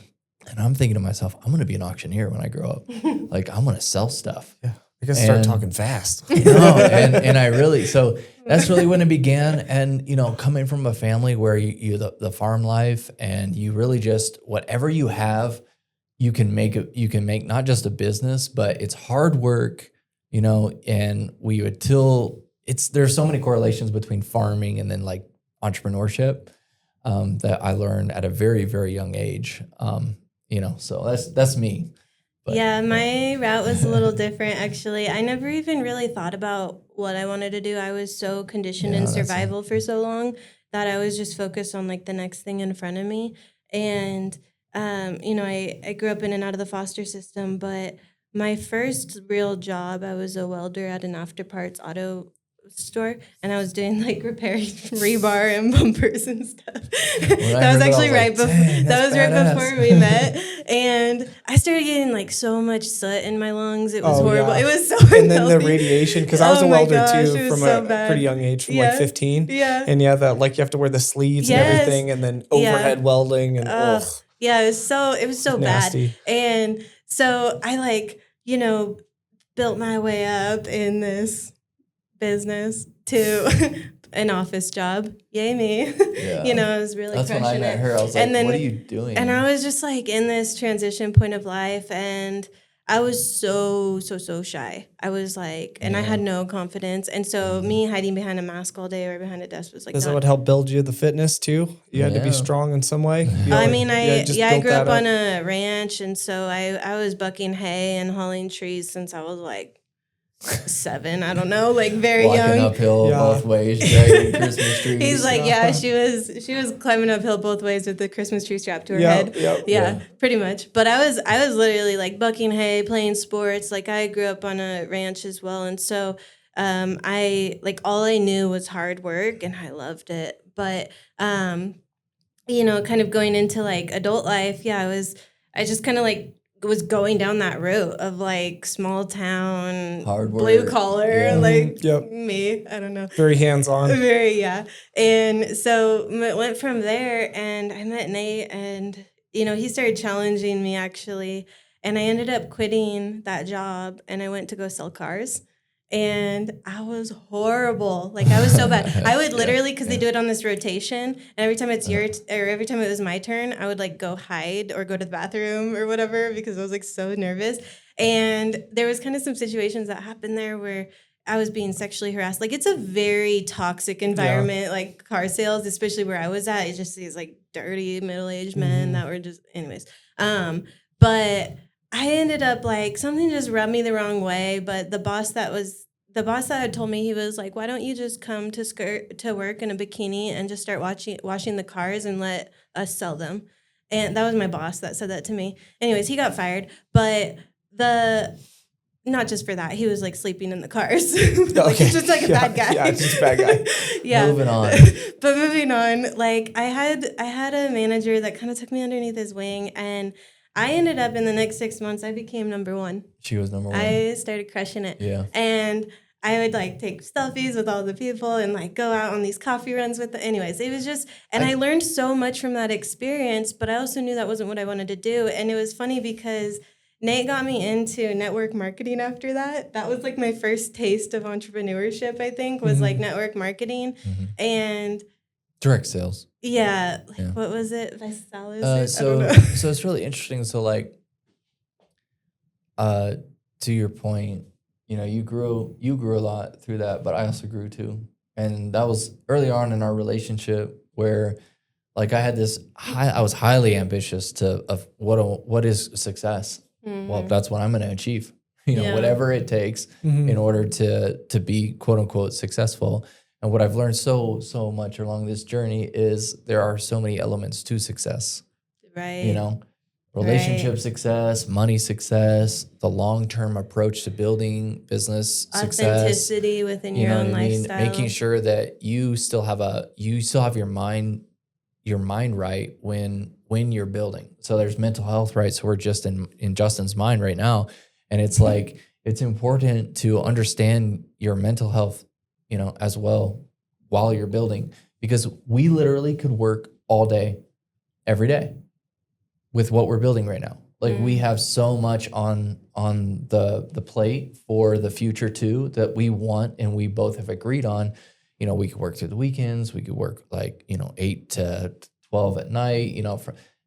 Speaker 2: I'm thinking to myself, I'm going to be an auctioneer when I grow up. Like, I'm going to sell stuff.
Speaker 1: Yeah. I guess start talking fast.
Speaker 2: And I really, so that's really when it began. And, coming from a family where you the farm life, and you really just, whatever you have, you can make not just a business, but it's hard work, and there's so many correlations between farming and then like entrepreneurship that I learned at a very, very young age. So that's me. But,
Speaker 3: yeah, my route was a little different, actually. I never even really thought about what I wanted to do. I was so conditioned in survival for so long that I was just focused on like the next thing in front of me. And, I grew up in and out of the foster system, but my first real job, I was a welder at an afterparts auto store, and I was doing like repairing rebar and bumpers and stuff. That was actually right before we met, and I started getting like so much soot in my lungs. It was horrible. Yeah. It was so unhealthy.
Speaker 1: And then the radiation, because I was a welder too from a pretty young age, from like 15.
Speaker 3: Yeah,
Speaker 1: and that like you have to wear the sleeves and everything, and then overhead welding and
Speaker 3: yeah, it was so bad. And so I built my way up in this business to an office job. Yay me. Yeah. I was really
Speaker 2: That's
Speaker 3: crushing
Speaker 2: when I met her. I was like, what are you doing?
Speaker 3: And I was just like in this transition point of life, and I was so shy. I was like, and I had no confidence. And so me hiding behind a mask all day or behind a desk was like,
Speaker 1: does that what help build you the fitness too? You had to be strong in some way?
Speaker 3: I grew up on a ranch, and so I was bucking hay and hauling trees since I was like 7, I don't know, like very
Speaker 2: Walking
Speaker 3: young.
Speaker 2: uphill both ways, dragging Christmas trees.
Speaker 3: He's like, she was climbing uphill both ways with the Christmas tree strapped to her head. Yeah, pretty much. But I was literally like bucking hay, playing sports. Like I grew up on a ranch as well, and so I like all I knew was hard work, and I loved it. But kind of going into like adult life, I just kind of like was going down that route of like small town,
Speaker 2: hard work,
Speaker 3: blue collar, me. I don't know.
Speaker 1: Very hands on.
Speaker 3: Very, yeah. And so it went from there, and I met Nate, and he started challenging me actually, and I ended up quitting that job, and I went to go sell cars. And I was horrible. Like I was so bad. I would literally, because they do it on this rotation, and every time it's every time it was my turn, I would like go hide or go to the bathroom or whatever because I was like so nervous. And there was kind of some situations that happened there where I was being sexually harassed. Like it's a very toxic environment, like car sales, especially where I was at. It's just these like dirty middle-aged men that were just, anyways. But I ended up like something just rubbed me the wrong way. But the boss that had told me, he was like, "Why don't you just come to work in a bikini and just start washing the cars and let us sell them?" And that was my boss that said that to me. Anyways, he got fired, but not just for that, he was like sleeping in the cars, like just like a bad guy.
Speaker 1: Yeah, just a bad guy.
Speaker 3: Yeah.
Speaker 2: Moving on.
Speaker 3: But moving on, like I had a manager that kind of took me underneath his wing, and I ended up in the next 6 months, I became number one.
Speaker 2: She was number one.
Speaker 3: I started crushing it.
Speaker 2: Yeah.
Speaker 3: And I would like take selfies with all the people and like go out on these coffee runs with them. Anyways, it was just, and I learned so much from that experience, but I also knew that wasn't what I wanted to do. And it was funny because Nate got me into network marketing after that. That was like my first taste of entrepreneurship, I think, was like network marketing. And
Speaker 2: direct sales.
Speaker 3: Yeah. Like,
Speaker 2: Yeah.
Speaker 3: what was it? Visalis? I
Speaker 2: So
Speaker 3: don't know.
Speaker 2: so it's really interesting. So like, to your point, you know, you grew a lot through that, but I also grew too. And that was early on in our relationship where like I was highly ambitious of what is success. Well, that's what I'm going to achieve, you know, whatever it takes in order to be quote unquote successful. And what I've learned so much along this journey is there are so many elements to success,
Speaker 3: Right.
Speaker 2: you know, relationship success, money success, the long-term approach to building business success,
Speaker 3: authenticity within your own lifestyle,
Speaker 2: making sure that you still have your mind right when you're building. So there's mental health, right? So we're just in Justin's mind right now. And it's like, it's important to understand your mental health, you know, as well while you're building, because we literally could work all day, every day with what we're building right now. Like we have so much on the plate for the future too, that we want, and we both have agreed on. You know, we could work through the weekends. We could work like, you know, 8 to 12 at night, you know,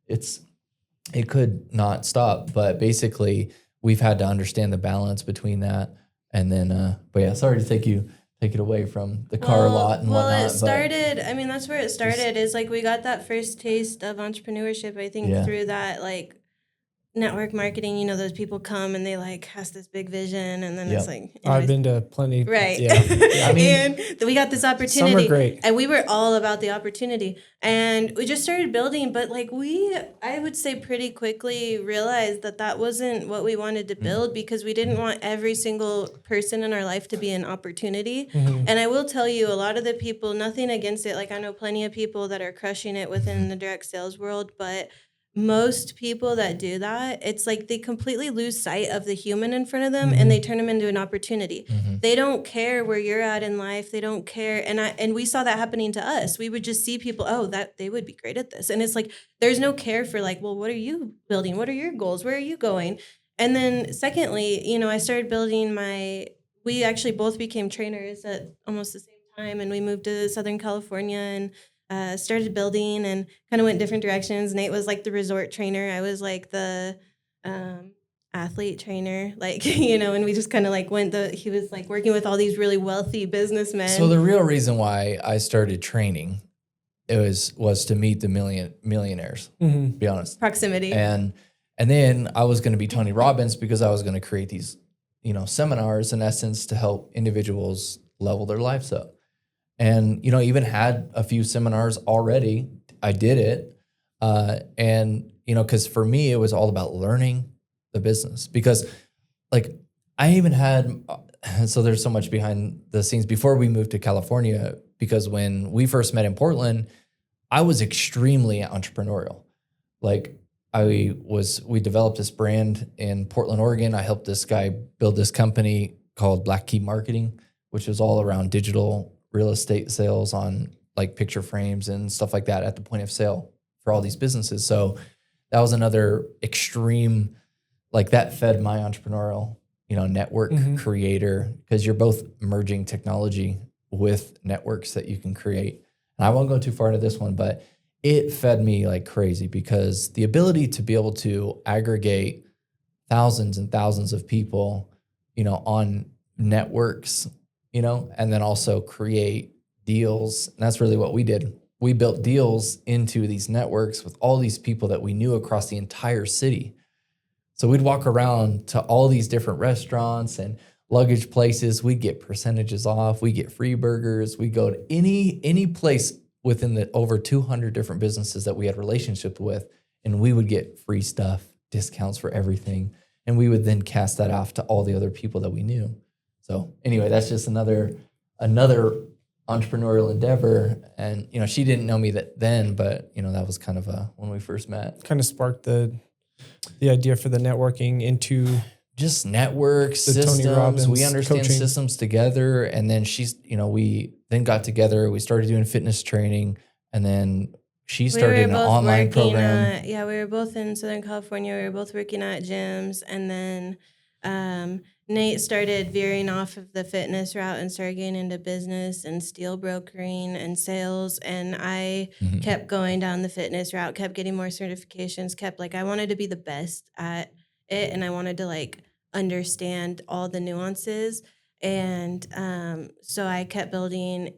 Speaker 2: it could not stop, but basically we've had to understand the balance between that. And then, but yeah, sorry to take it away from the car lot and whatnot.
Speaker 3: Well, it started, I mean, that's where it started, is like we got that first taste of entrepreneurship, I think, through that like network marketing. You know, those people come and they like has this big vision, and then it's like, anyways.
Speaker 1: I've been to plenty.
Speaker 3: Right.
Speaker 1: Yeah.
Speaker 3: I mean, and we got this opportunity.
Speaker 1: Some are great.
Speaker 3: And we were all about the opportunity. And we just started building, but like I would say pretty quickly realized that wasn't what we wanted to build, because we didn't want every single person in our life to be an opportunity. And I will tell you, a lot of the people, nothing against it, like I know plenty of people that are crushing it within the direct sales world, but most people that do that, it's like they completely lose sight of the human in front of them, and they turn them into an opportunity. They don't care where you're at in life. They don't care. And we saw that happening to us. We would just see people, that they would be great at this. And it's like, there's no care for like, well, what are you building? What are your goals? Where are you going? And then secondly, you know, I started building we actually both became trainers at almost the same time. And we moved to Southern California and started building and kind of went different directions. Nate was like the resort trainer. I was like the athlete trainer, like, you know, and we just kind of like he was like working with all these really wealthy businessmen.
Speaker 2: So the real reason why I started training was to meet the millionaires, to be honest.
Speaker 3: Proximity.
Speaker 2: And then I was going to be Tony Robbins, because I was going to create these, you know, seminars in essence to help individuals level their lives up. And, you know, even had a few seminars already. I did it. And, you know, because for me, it was all about learning the business. Because, like, I even had, so there's so much behind the scenes before we moved to California, because when we first met in Portland, I was extremely entrepreneurial. Like, we developed this brand in Portland, Oregon. I helped this guy build this company called Black Key Marketing, which was all around digital real estate sales on like picture frames and stuff like that at the point of sale for all these businesses. So that was another extreme, like that fed my entrepreneurial, network creator, because you're both merging technology with networks that you can create. And I won't go too far into this one, but it fed me like crazy, because the ability to be able to aggregate thousands and thousands of people, on networks, and then also create deals. And that's really what we did. We built deals into these networks with all these people that we knew across the entire city. So we'd walk around to all these different restaurants and luggage places. We'd get percentages off. We get free burgers. We go to any place within the over 200 different businesses that we had relationships with, and we would get free stuff, discounts for everything. And we would then cast that off to all the other people that we knew. So anyway, that's just another entrepreneurial endeavor. And, she didn't know me then, but, that was kind of when we first met.
Speaker 1: Kind of sparked the idea for the networking into
Speaker 2: just networks, systems. Tony Robbins, we understand coaching systems together. And then we then got together. We started doing fitness training, and then she started an online program.
Speaker 3: We were both in Southern California. We were both working at gyms. And then Nate started veering off of the fitness route and started getting into business and steel brokering and sales. And I kept going down the fitness route, kept getting more certifications, I wanted to be the best at it. And I wanted to understand all the nuances. And so I kept building,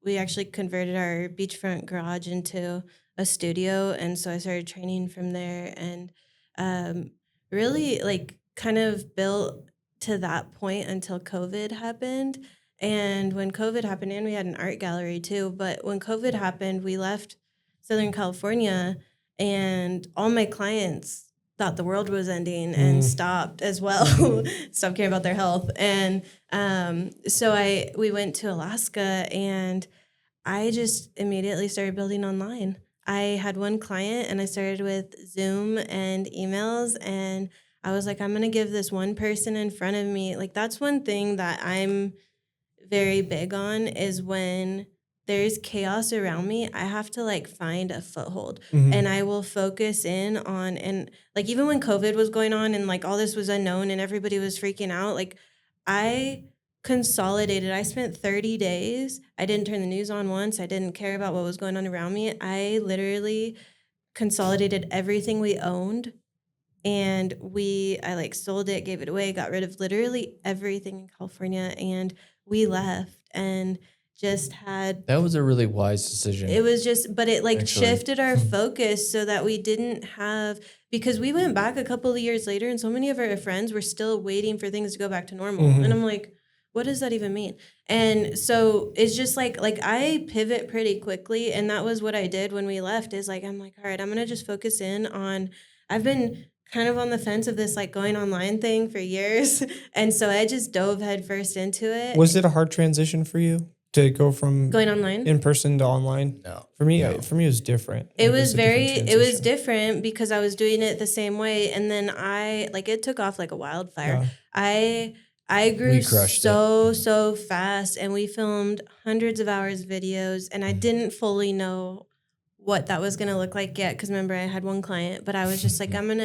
Speaker 3: we actually converted our beachfront garage into a studio. And so I started training from there, and really kind of built to that point until COVID happened. And when COVID happened, and we had an art gallery too, but when COVID happened, we left Southern California, and all my clients thought the world was ending and stopped as well, stopped caring about their health. And so we went to Alaska, and I just immediately started building online. I had one client, and I started with Zoom and emails, and I was like, I'm going to give this one person in front of me. That's one thing that I'm very big on, is when there's chaos around me, I have to find a foothold, and I will focus in on, and even when COVID was going on and all this was unknown and everybody was freaking out, I consolidated. I spent 30 days. I didn't turn the news on once. I didn't care about what was going on around me. I literally consolidated everything we owned, and I sold it, gave it away, got rid of literally everything in California, and we left and just had.
Speaker 2: That was a really wise decision.
Speaker 3: It was but it shifted our focus so that we didn't have, because we went back a couple of years later, and so many of our friends were still waiting for things to go back to normal. And I'm like, what does that even mean? And so it's just I pivot pretty quickly. And that was what I did when we left, is I'm all right, I'm going to just focus in on, I've been kind of on the fence of this going online thing for years. And so I just dove headfirst into it.
Speaker 1: Was it a hard transition for you to go from
Speaker 3: going online
Speaker 1: in person to online?
Speaker 2: No.
Speaker 1: For me, it was different.
Speaker 3: It was different because I was doing it the same way. And then it took off like a wildfire. Yeah. I grew so fast, and we filmed hundreds of hours of videos, and I didn't fully know what that was going to look like yet. Cause remember, I had one client, but I was just I'm going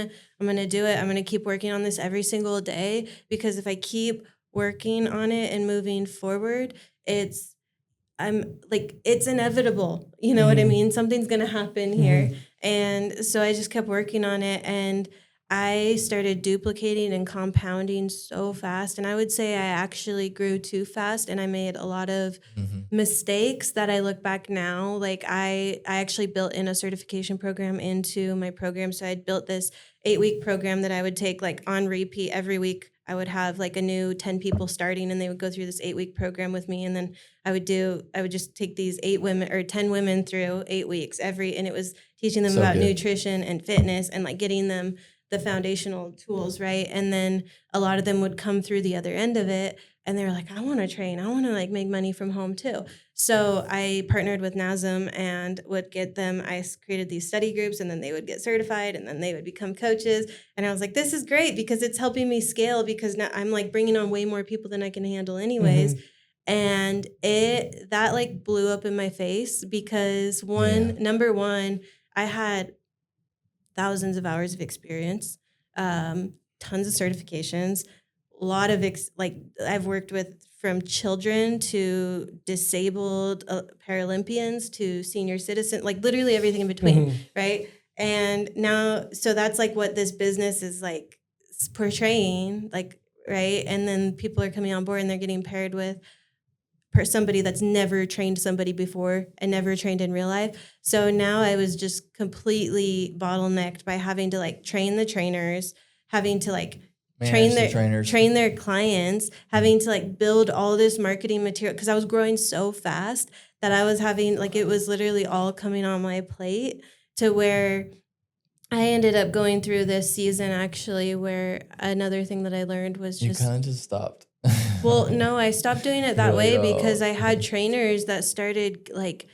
Speaker 3: to do it. I'm going to keep working on this every single day, because if I keep working on it and moving forward, it's inevitable. You know what I mean? Something's going to happen here. And so I just kept working on it, and I started duplicating and compounding so fast. And I would say I actually grew too fast, and I made a lot of mistakes that I look back now. I actually built in a certification program into my program. So I'd built this 8-week program that I would take on repeat every week. I would have a new 10 people starting, and they would go through this 8-week program with me. And then I would just take these 8 women or 10 women through 8 weeks and it was teaching them about nutrition and fitness, and getting them the foundational tools, right? And then a lot of them would come through the other end of it, and they were like, I want to train. I want to make money from home too. So I partnered with NASM and would get them. I created these study groups, and then they would get certified, and then they would become coaches. And I was like, this is great, because it's helping me scale, because now I'm bringing on way more people than I can handle anyways. And that blew up in my face, because number one, I had thousands of hours of experience, tons of certifications, lot of like I've worked with from children to disabled Paralympians to senior citizens, like literally everything in between, right? And now, so that's like what this business is like portraying, like, right? And then people are coming on board and they're getting paired with somebody that's never trained somebody before and never trained in real life. So now I was just completely bottlenecked by having to like train the trainers, having to like train their clients, having to like build all this marketing material because I was growing so fast that I was having like it was literally all coming on my plate to where I ended up going through this season actually where another thing that I learned was
Speaker 2: you kind of just stopped.
Speaker 3: Well, no, I stopped doing it that way because I had trainers that started like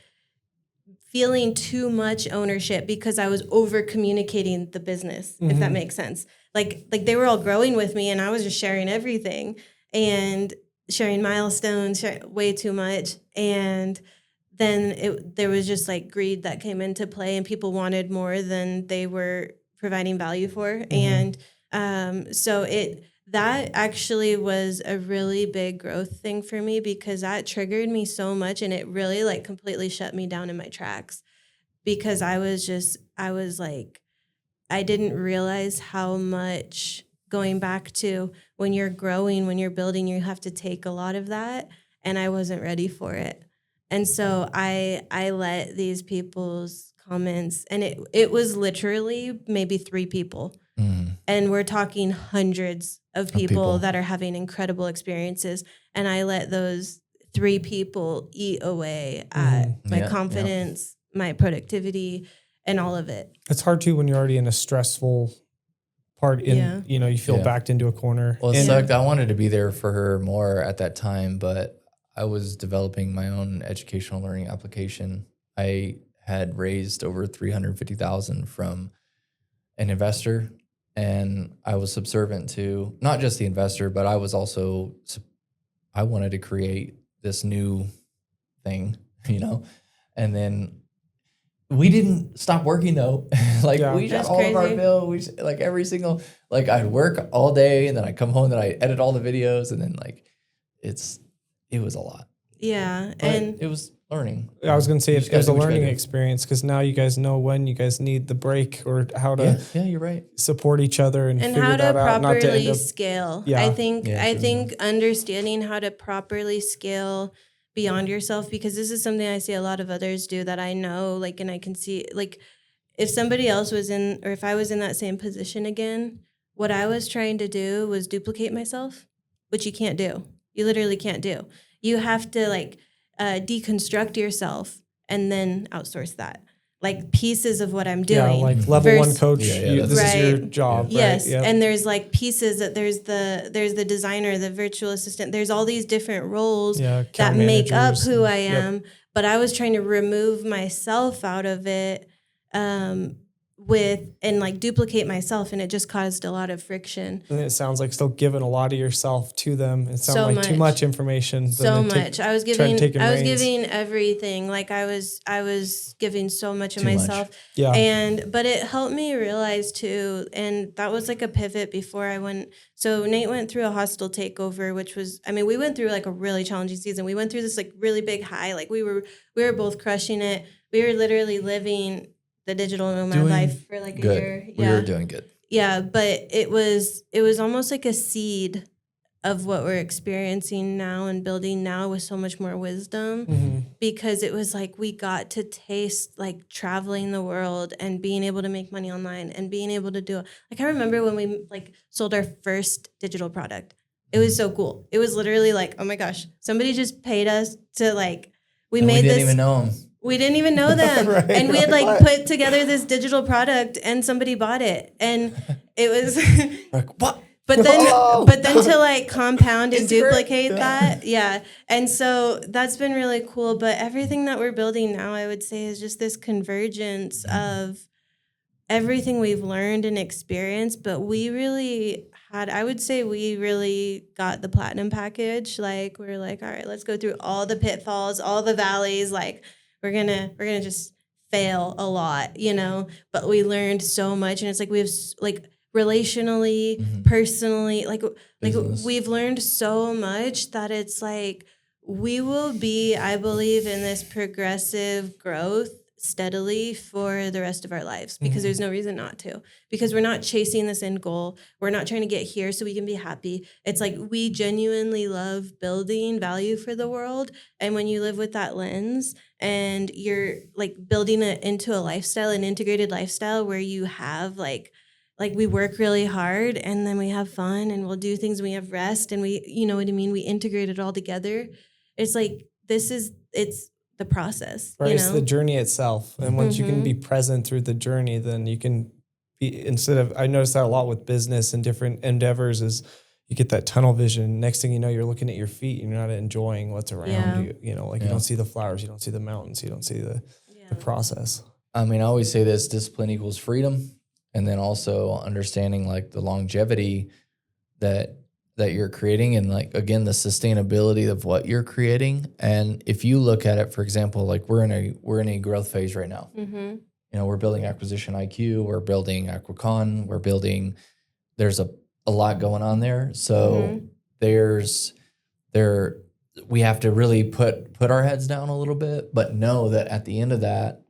Speaker 3: feeling too much ownership because I was over communicating the business, if that makes sense. Like they were all growing with me and I was just sharing everything and sharing milestones, way too much. And then there was just like greed that came into play and people wanted more than they were providing value for. And so that actually was a really big growth thing for me because that triggered me so much and it really like completely shut me down in my tracks because I was like, I didn't realize how much going back to when you're growing, when you're building, you have to take a lot of that. And I wasn't ready for it. And so I let these people's comments and it was literally maybe 3 people. And we're talking hundreds of people that are having incredible experiences. And I let those 3 people eat away at my confidence, my productivity, and all of it.
Speaker 1: It's hard too when you're already in a stressful part in, you feel backed into a corner.
Speaker 2: Well, it sucked. I wanted to be there for her more at that time, but I was developing my own educational learning application. I had raised over $350,000 from an investor. And I was subservient to not just the investor, but I wanted to create this new thing, and then we didn't stop working though. We shot all of our bill. Every single, I'd work all day and then I'd come home and then I edit all the videos and then it was a lot.
Speaker 3: Yeah.
Speaker 2: But and it was learning.
Speaker 1: I was going to say it was a learning experience because now you guys know when you guys need the break or how to
Speaker 2: you're right.
Speaker 1: support each other and figure
Speaker 3: how
Speaker 1: that
Speaker 3: to
Speaker 1: out.
Speaker 3: Properly scale. Yeah. I think understanding how to properly scale beyond yourself, because this is something I see a lot of others do that I know, and I can see, if somebody else was in, or if I was in that same position again, what I was trying to do was duplicate myself, which you can't do. You literally can't do. You have to deconstruct yourself and then outsource that. Pieces of what I'm doing.
Speaker 1: Yeah, level 1 coach. This is your job.
Speaker 3: Yes,
Speaker 1: right? Yep.
Speaker 3: And there's pieces that there's the designer, the virtual assistant. There's all these different roles that make up who I am. Yep. But I was trying to remove myself out of it duplicate myself, and it just caused a lot of friction.
Speaker 1: And it sounds like still giving a lot of yourself to them. It sounds like too much information.
Speaker 3: So much. I was giving everything. I was giving so much of myself. Yeah. But it helped me realize too, and that was a pivot before I went. So Nate went through a hostile takeover, which was, we went through a really challenging season. We went through this really big high. We were both crushing it. We were literally living the digital nomad life for a year.
Speaker 2: Yeah. We were doing good.
Speaker 3: Yeah, but it was almost like a seed of what we're experiencing now and building now with so much more wisdom, because it was we got to taste traveling the world and being able to make money online and being able to do it. I remember when we sold our first digital product. It was so cool. It was literally oh my gosh, somebody just paid us to we didn't
Speaker 2: even know them.
Speaker 3: We didn't even know them. Right, and we had put together this digital product and somebody bought it. And it was
Speaker 2: what?
Speaker 3: But then to compound and duplicate that. Yeah. And so that's been really cool. But everything that we're building now, I would say, is just this convergence of everything we've learned and experienced. But we really got the platinum package. We're all right, let's go through all the pitfalls, all the valleys. We're gonna just fail a lot, but we learned so much, and it's we have relationally, personally, like
Speaker 2: Business.
Speaker 3: we've learned so much that it's like we will be, I believe, in this progressive growth steadily for the rest of our lives because there's no reason not to, because we're not chasing this end goal. We're not trying to get here so we can be happy. It's like we genuinely love building value for the world. And when you live with that lens and you're like building it into a lifestyle, an integrated lifestyle where you have like we work really hard and then we have fun and we'll do things and we have rest and we, you know what I mean? We integrate it all together. It's like, it's the process,
Speaker 1: Right.
Speaker 3: you
Speaker 1: It's
Speaker 3: know?
Speaker 1: the journey itself. And once you can be present through the journey, then you can be, I noticed that a lot with business and different endeavors is you get that tunnel vision. Next thing you know, you're looking at your feet and you're not enjoying what's around you. You know, like you don't see the flowers, you don't see the mountains, you don't see the process.
Speaker 2: I mean, I always say this: discipline equals freedom, and then also understanding like the longevity that you're creating, and like again the sustainability of what you're creating. And if you look at it, for example, like we're in a growth phase right now. You know, we're building acquisition IQ, we're building Aquacon, there's a lot going on there. So we have to really put our heads down a little bit, but know that at the end of that,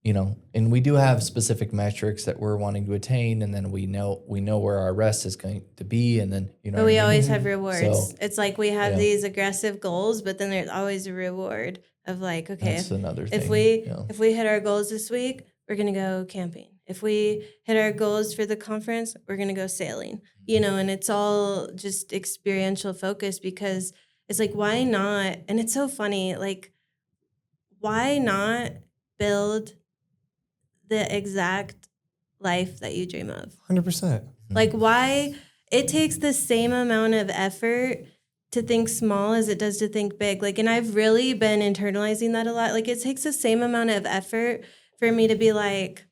Speaker 2: you know, and we do have specific metrics that we're wanting to attain, and then we know where our rest is going to be, and then, you know,
Speaker 3: but we always have rewards.
Speaker 2: So,
Speaker 3: it's like we have these aggressive goals, but then there's always a reward of like, okay,
Speaker 2: that's another thing.
Speaker 3: If we hit our goals this week, we're gonna go camping. If we hit our goals for the conference, we're gonna go sailing. You know, and it's all just experiential focus because it's like, why not? And it's so funny, like, why not build the exact life that you dream of?
Speaker 1: 100%.
Speaker 3: Like, why? It takes the same amount of effort to think small as it does to think big. Like, and I've really been internalizing that a lot. Like, it takes the same amount of effort for me to be like,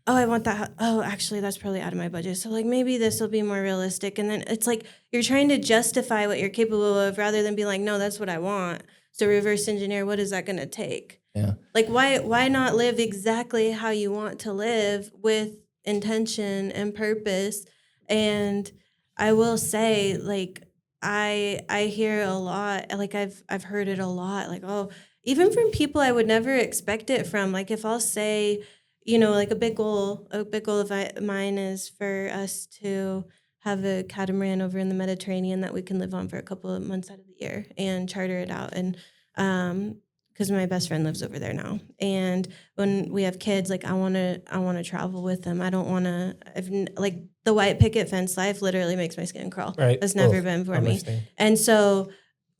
Speaker 3: oh, I want that. Oh, actually, that's probably out of my budget. So, like, maybe this will be more realistic. And then it's like you're trying to justify what you're capable of rather than be like, no, that's what I want. So reverse engineer, what is that going to take?
Speaker 2: Yeah.
Speaker 3: Like, why not live exactly how you want to live with intention and purpose? And I will say, like, I hear a lot, like I've heard it a lot, like, oh, even from people I would never expect it from. Like, if I'll say, you know, like a big goal of mine is for us to have a catamaran over in the Mediterranean that we can live on for a couple of months out of the year and charter it out. And because my best friend lives over there now, and when we have kids, like I want to travel with them. I don't want to, like the white picket fence life literally makes my skin crawl.
Speaker 1: Right.
Speaker 3: That's never been for me. And so,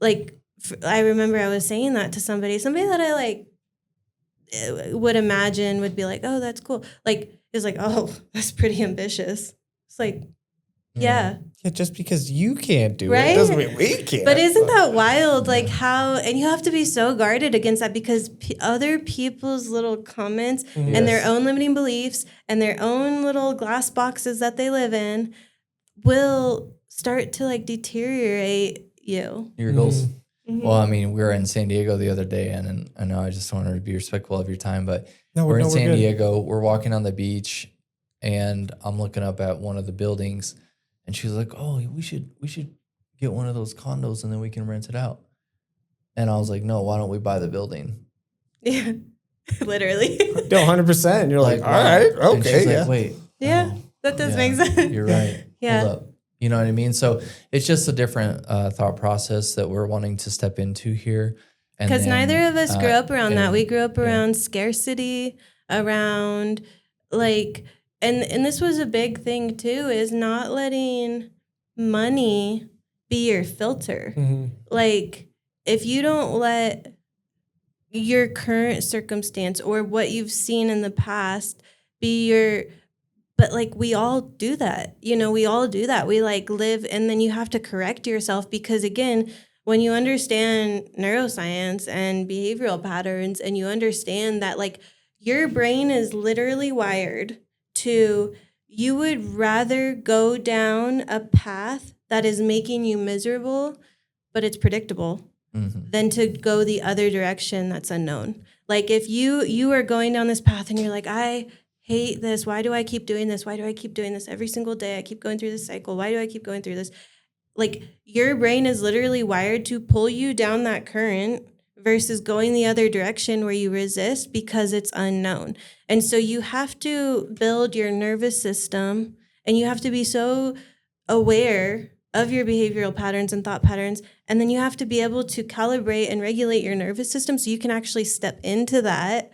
Speaker 3: like, I remember I was saying that to somebody that I like would imagine would be like, oh, that's cool. Like, it's like, oh, that's pretty ambitious. It's like, yeah.
Speaker 1: Yeah, just because you can't do
Speaker 3: right?
Speaker 1: it doesn't mean we can't.
Speaker 3: But isn't that wild? Like how, and you have to be so guarded against that because other people's little comments and their own limiting beliefs and their own little glass boxes that they live in will start to like deteriorate you.
Speaker 2: Your goals. Well, I mean, we were in San Diego the other day, and I know I just wanted to be respectful of your time, but we're in San Diego. We're walking on the beach, and I'm looking up at one of the buildings, and she's like, "Oh, we should get one of those condos, and then we can rent it out." And I was like, "No, why don't we buy the building?"
Speaker 3: Yeah, literally.
Speaker 1: No, 100%. And you're like, all right, okay,
Speaker 2: and she's
Speaker 1: yeah.
Speaker 2: like, wait,
Speaker 3: that does make sense.
Speaker 2: You're right.
Speaker 3: Yeah.
Speaker 2: Hold up. You know what I mean? So it's just a different thought process that we're wanting to step into here.
Speaker 3: Because neither of us grew up around that. We grew up around scarcity, around like, and this was a big thing too, is not letting money be your filter. Like, if you don't let your current circumstance or what you've seen in the past be your... But like we all do that, you know, we all do that. We like live and then you have to correct yourself because again, when you understand neuroscience and behavioral patterns and you understand that like your brain is literally wired to, you would rather go down a path that is making you miserable, but it's predictable than to go the other direction that's unknown. Like if you are going down this path and you're like, I hate this. Why do I keep doing this? Why do I keep doing this every single day? I keep going through this cycle. Why do I keep going through this? Like, your brain is literally wired to pull you down that current versus going the other direction where you resist because it's unknown. And so you have to build your nervous system, and you have to be so aware of your behavioral patterns and thought patterns. And then you have to be able to calibrate and regulate your nervous system so you can actually step into that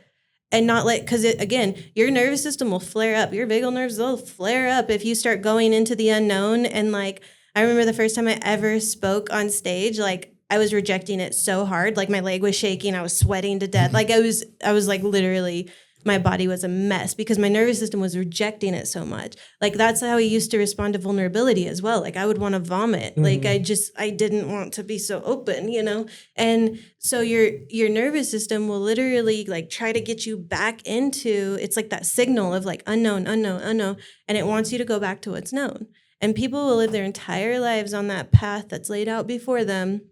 Speaker 3: and not because again, your nervous system will flare up. Your vagal nerves, they'll flare up if you start going into the unknown. And like, I remember the first time I ever spoke on stage, like, I was rejecting it so hard. Like, my leg was shaking. I was sweating to death. Like, I was like, literally, my body was a mess because my nervous system was rejecting it so much. Like, that's how I used to respond to vulnerability as well. Like, I would want to vomit. Like, I didn't want to be so open, you know? And so your nervous system will literally like try to get you back into, it's like that signal of like unknown. And it wants you to go back to what's known. And people will live their entire lives on that path that's laid out before them,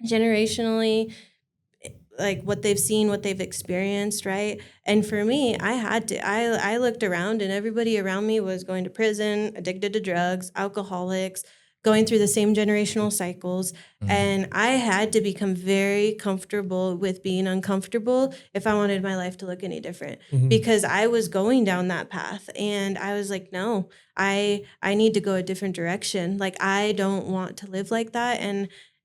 Speaker 3: generationally, like what they've seen, what they've experienced, right? And for me, I looked around, and everybody around me was going to prison, addicted to drugs, alcoholics, going through the same generational cycles. And I had to become very comfortable with being uncomfortable if I wanted my life to look any different, because I was going down that path. And I was like, no, I need to go a different direction. Like, I don't want to live like that.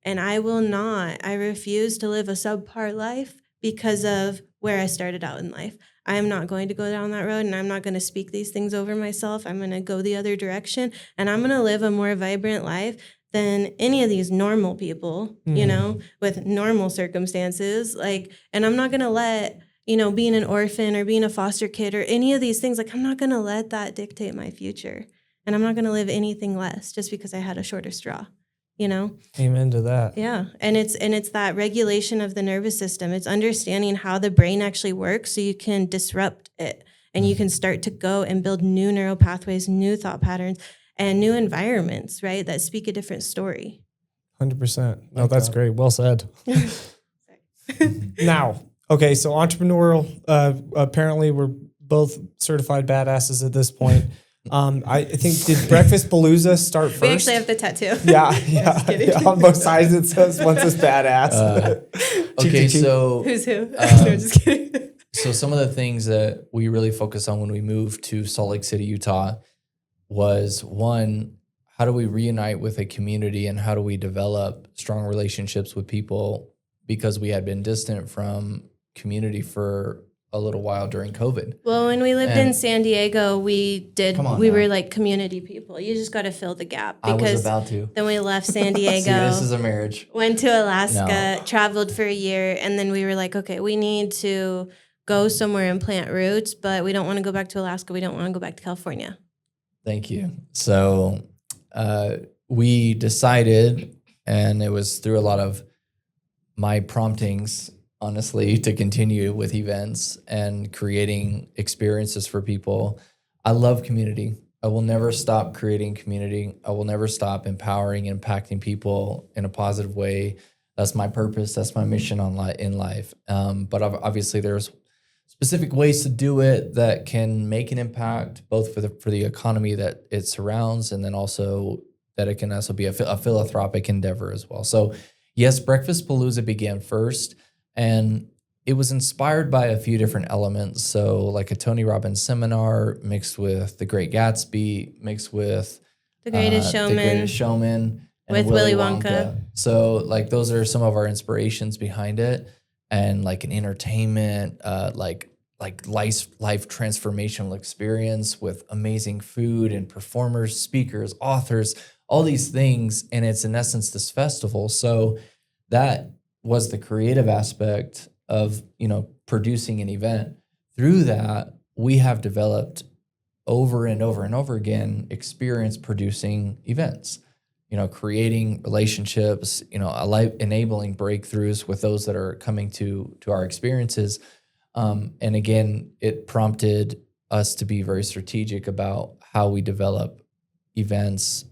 Speaker 3: And I will not. I refuse to live a subpar life because of where I started out in life. I am not going to go down that road, and I'm not going to speak these things over myself. I'm going to go the other direction, and I'm going to live a more vibrant life than any of these normal people, you know, with normal circumstances. Like, and I'm not going to let, you know, being an orphan or being a foster kid or any of these things, like, I'm not going to let that dictate my future. And I'm not going to live anything less just because I had a shorter straw. You know?
Speaker 1: Amen to that.
Speaker 3: Yeah. And it's that regulation of the nervous system. It's understanding how the brain actually works so you can disrupt it, and you can start to go and build new neural pathways, new thought patterns, and new environments, right? That speak a different story.
Speaker 1: 100%. No, that's great. Well said. Now, okay, so entrepreneurial, apparently we're both certified badasses at this point. I think, did Breakfast Palooza start first?
Speaker 3: We actually have the tattoo.
Speaker 1: Yeah. On both sides it says one says badass.
Speaker 2: Okay, so
Speaker 3: who's who? No, just kidding.
Speaker 2: So some of the things that we really focused on when we moved to Salt Lake City, Utah, was one, how do we reunite with a community, and how do we develop strong relationships with people, because we had been distant from community for a little while during COVID.
Speaker 3: Well, when we lived in San Diego, we were like community people. You just got to fill the gap. Because
Speaker 2: I was about to.
Speaker 3: Then we left San Diego.
Speaker 2: See, this is a marriage.
Speaker 3: Went to Alaska, traveled for a year, and then we were like, okay, we need to go somewhere and plant roots, but we don't want to go back to Alaska. We don't want to go back to California.
Speaker 2: Thank you. So we decided, and it was through a lot of my promptings, honestly, to continue with events and creating experiences for people. I love community. I will never stop creating community. I will never stop empowering and impacting people in a positive way. That's my purpose. That's my mission in life. But obviously there's specific ways to do it that can make an impact, both for the economy that it surrounds, and then also that it can also be a philanthropic endeavor as well. So yes, Breakfast Palooza began first. And it was inspired by a few different elements. So like a Tony Robbins seminar mixed with The Great Gatsby, mixed with
Speaker 3: The Greatest
Speaker 2: Showman, and
Speaker 3: with Willy Wonka.
Speaker 2: So like those are some of our inspirations behind it. And like an entertainment, like life transformational experience with amazing food and performers, speakers, authors, all these things. And it's in essence this festival. So that was the creative aspect of, you know, producing an event. Through that, we have developed over and over and over again experience producing events, you know, creating relationships, you know, enabling breakthroughs with those that are coming to our experiences. And again, it prompted us to be very strategic about how we develop events,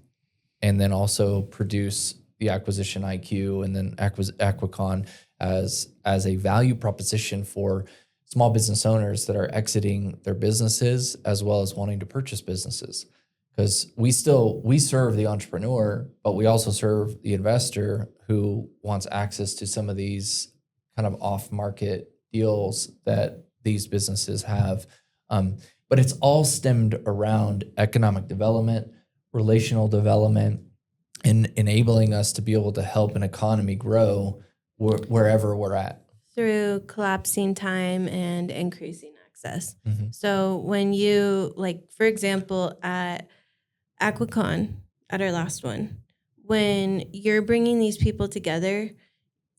Speaker 2: and then also produce the Acquisition IQ and then Aquicon as a value proposition for small business owners that are exiting their businesses as well as wanting to purchase businesses. Because we serve the entrepreneur, but we also serve the investor who wants access to some of these kind of off-market deals that these businesses have. But it's all stemmed around economic development, relational development, and enabling us to be able to help an economy grow wherever we're at.
Speaker 3: Through collapsing time and increasing access.
Speaker 2: Mm-hmm.
Speaker 3: So when you, like, for example, at AquaCon, at our last one, when you're bringing these people together,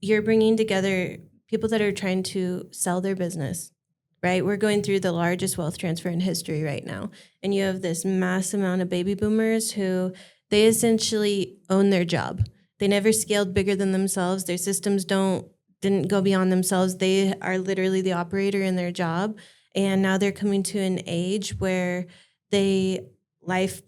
Speaker 3: you're bringing together people that are trying to sell their business, right? We're going through the largest wealth transfer in history right now. And you have this mass amount of baby boomers who they essentially own their job. They never scaled bigger than themselves. Their systems didn't go beyond themselves. They are literally the operator in their job. And now they're coming to an age where life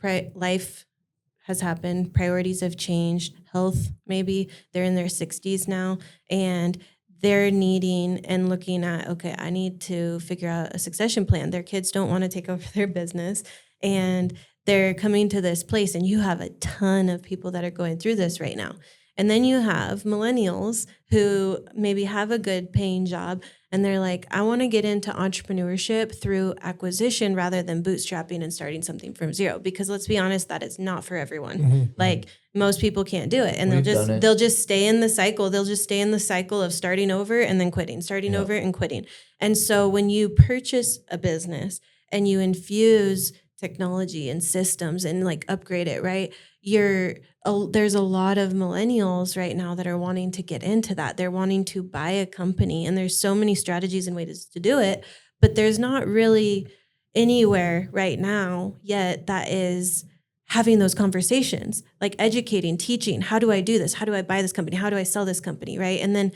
Speaker 3: has happened. Priorities have changed. Health, maybe they're in their 60s now. And they're needing and looking at, okay, I need to figure out a succession plan. Their kids don't want to take over their business. And they're coming to this place. And you have a ton of people that are going through this right now. And then you have millennials who maybe have a good paying job and they're like, I want to get into entrepreneurship through acquisition rather than bootstrapping and starting something from zero. Because let's be honest, that is not for everyone.
Speaker 1: Mm-hmm.
Speaker 3: Like most people can't do it. And they'll just stay in the cycle. They'll just stay in the cycle of starting over and then quitting, starting over and quitting. And so when you purchase a business and you infuse technology and systems and like upgrade it, right? There's a lot of millennials right now that are wanting to get into that. They're wanting to buy a company, and there's so many strategies and ways to do it, but there's not really anywhere right now yet that is having those conversations, like educating, teaching, how do I do this? How do I buy this company? How do I sell this company, right? And then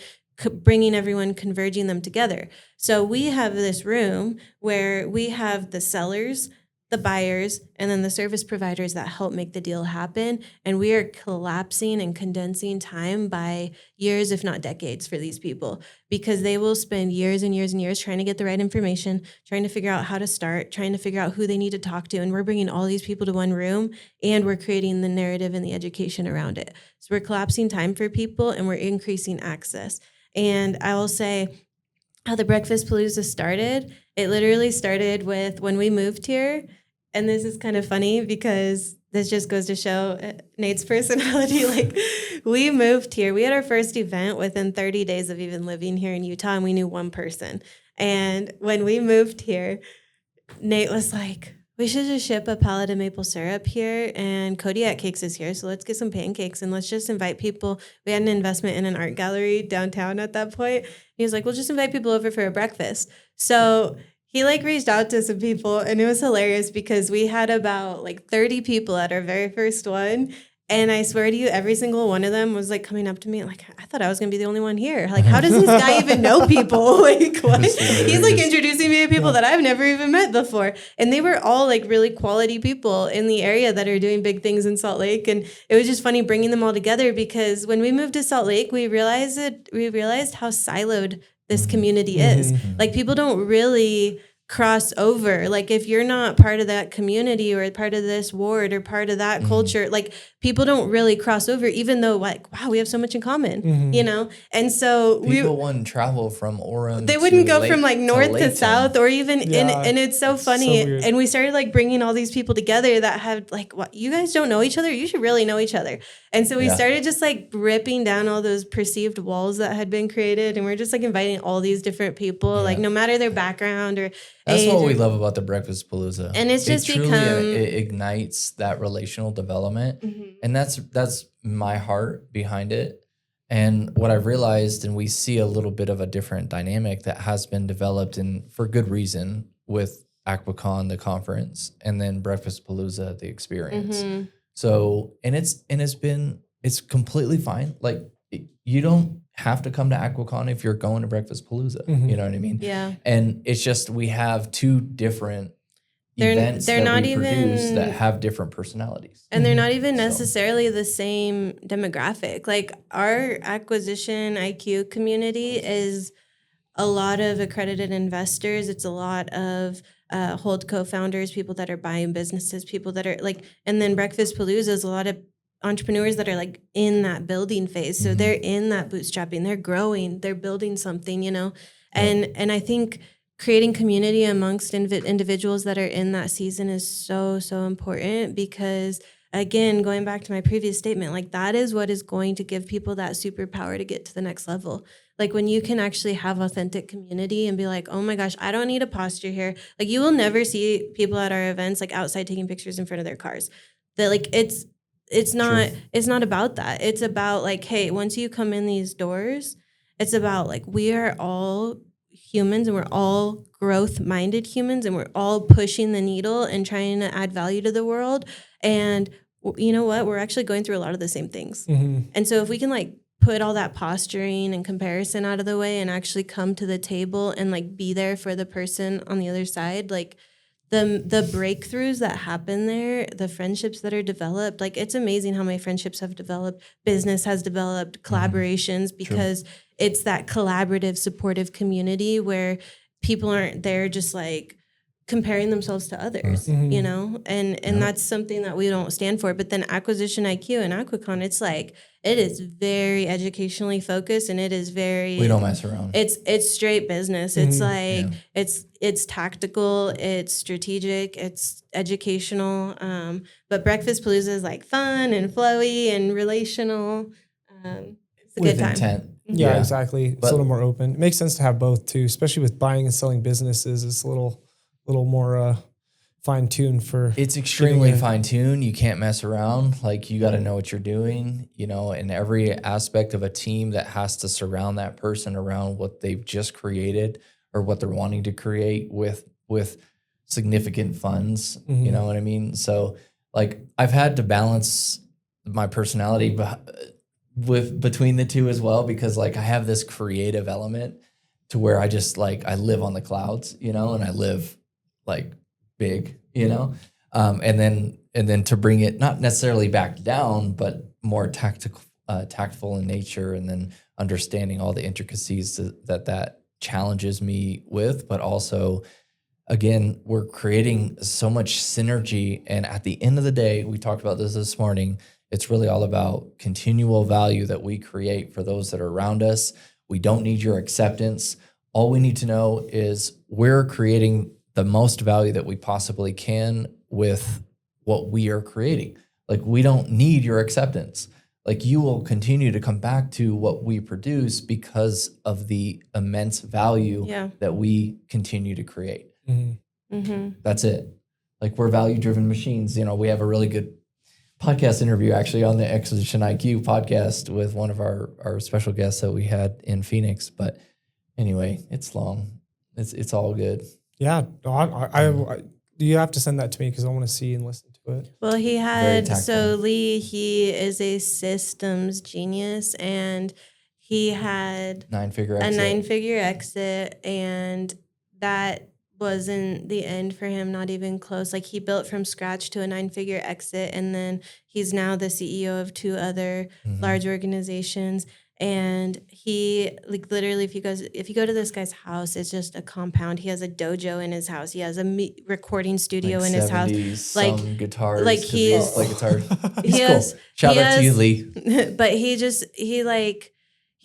Speaker 3: bringing everyone, converging them together. So we have this room where we have the sellers, the buyers, and then the service providers that help make the deal happen. And we are collapsing and condensing time by years, if not decades, for these people, because they will spend years and years and years trying to get the right information, trying to figure out how to start, trying to figure out who they need to talk to. And we're bringing all these people to one room, and we're creating the narrative and the education around it. So we're collapsing time for people, and we're increasing access. And I will say how the Breakfast Palooza started. It literally started with when we moved here. And this is kind of funny because this just goes to show Nate's personality. Like, we moved here. We had our first event within 30 days of even living here in Utah, and we knew one person. And when we moved here, Nate was like, we should just ship a pallet of maple syrup here, and Kodiak Cakes is here, so let's get some pancakes and let's just invite people. We had an investment in an art gallery downtown at that point. He was like, we'll just invite people over for a breakfast. So he like reached out to some people, and it was hilarious because we had about like 30 people at our very first one. And I swear to you, every single one of them was like coming up to me like, I thought I was going to be the only one here. Like, how does this guy even know people? Like, what? He's like introducing me to people that I've never even met before. And they were all like really quality people in the area that are doing big things in Salt Lake. And it was just funny bringing them all together because when we moved to Salt Lake, we realized how siloed this community is. Like, people don't really cross over. Like, if you're not part of that community or part of this ward or part of that culture, like, people don't really cross over, even though, like, wow, we have so much in common, you know? And so
Speaker 2: people wouldn't travel from Orem.
Speaker 3: They wouldn't go from like north to south or even, and it's so funny.
Speaker 1: So
Speaker 3: and we started like bringing all these people together that had like, what, you guys don't know each other? You should really know each other. And so we started just like ripping down all those perceived walls that had been created. And we're just like inviting all these different people, like no matter their background or
Speaker 2: That's
Speaker 3: age
Speaker 2: what we love about the Breakfast Palooza.
Speaker 3: And it's just
Speaker 2: it ignites that relational development. And that's my heart behind it. And what I've realized, and we see a little bit of a different dynamic that has been developed, and for good reason, with AquaCon, the conference, and then Breakfast Palooza, the experience. So, and it's completely fine. Like, you don't have to come to AquaCon if you're going to Breakfast Palooza. You know what I mean?
Speaker 3: Yeah.
Speaker 2: And it's just, we have two different events
Speaker 3: they're
Speaker 2: that
Speaker 3: not
Speaker 2: we produce
Speaker 3: even
Speaker 2: that have different personalities.
Speaker 3: And they're not even necessarily the same demographic. Like, our acquisition IQ community is a lot of accredited investors. It's a lot of hold co-founders, people that are buying businesses, people that are like, and then Breakfast Palooza is a lot of entrepreneurs that are like in that building phase. So they're in that bootstrapping, they're growing, they're building something, you know? And I think creating community amongst individuals that are in that season is so, so important because again, going back to my previous statement, like that is what is going to give people that superpower to get to the next level. Like when you can actually have authentic community and be like, oh my gosh, I don't need a posture here. Like you will never see people at our events like outside taking pictures in front of their cars. That like it's not about that. It's about like, hey, once you come in these doors, it's about like we are all humans and we're all growth-minded humans and we're all pushing the needle and trying to add value to the world. And you know what? We're actually going through a lot of the same things. And so if we can like put all that posturing and comparison out of the way and actually come to the table and like be there for the person on the other side, like the breakthroughs that happen there, the friendships that are developed, like it's amazing how many friendships have developed, business has developed, collaborations, because it's that collaborative, supportive community where people aren't there just like comparing themselves to others, you know? And that's something that we don't stand for. But then Acquisition IQ and Aquicon, it's like, it is very educationally focused and it is very...
Speaker 2: We don't mess around.
Speaker 3: It's straight business. It's like, it's tactical, it's strategic, it's educational. But Breakfast Palooza is like fun and flowy and relational. It's a good time.
Speaker 2: Intent.
Speaker 1: Yeah, exactly. It's a little more open. It makes sense to have both too, especially with buying and selling businesses. It's a little more fine-tuned for...
Speaker 2: It's extremely fine-tuned. You can't mess around. Like, you got to know what you're doing, you know, and every aspect of a team that has to surround that person around what they've just created or what they're wanting to create with significant funds, you know what I mean? So, like, I've had to balance my personality between the two as well, because, like, I have this creative element to where I just, like, I live on the clouds, you know, and I live like big, you know, and then to bring it not necessarily back down, but more tactful in nature, and then understanding all the intricacies that challenges me with, but also, again, we're creating so much synergy. And at the end of the day, we talked about this morning, it's really all about continual value that we create for those that are around us. We don't need your acceptance. All we need to know is we're creating the most value that we possibly can with what we are creating. Like, we don't need your acceptance. Like, you will continue to come back to what we produce because of the immense value that we continue to create. That's it. Like, we're value-driven machines. You know, we have a really good podcast interview actually on the Acquisition IQ podcast with one of our special guests that we had in Phoenix. But anyway, it's long. It's all good.
Speaker 1: Yeah, you have to send that to me because I want to see and listen to it.
Speaker 3: Well, he had, so Lee, he is a systems genius, and he had a nine-figure exit, and that wasn't the end for him, not even close. Like, he built from scratch to a 9-figure exit, and then he's now the CEO of 2 other large organizations. And he, like, literally, if you go to this guy's house, it's just a compound. He has a dojo in his house. He has a recording studio in his house.
Speaker 2: Like guitars.
Speaker 3: Like, he is
Speaker 2: play guitar.
Speaker 3: He's
Speaker 2: cool. Shout out to you, Lee.
Speaker 3: But he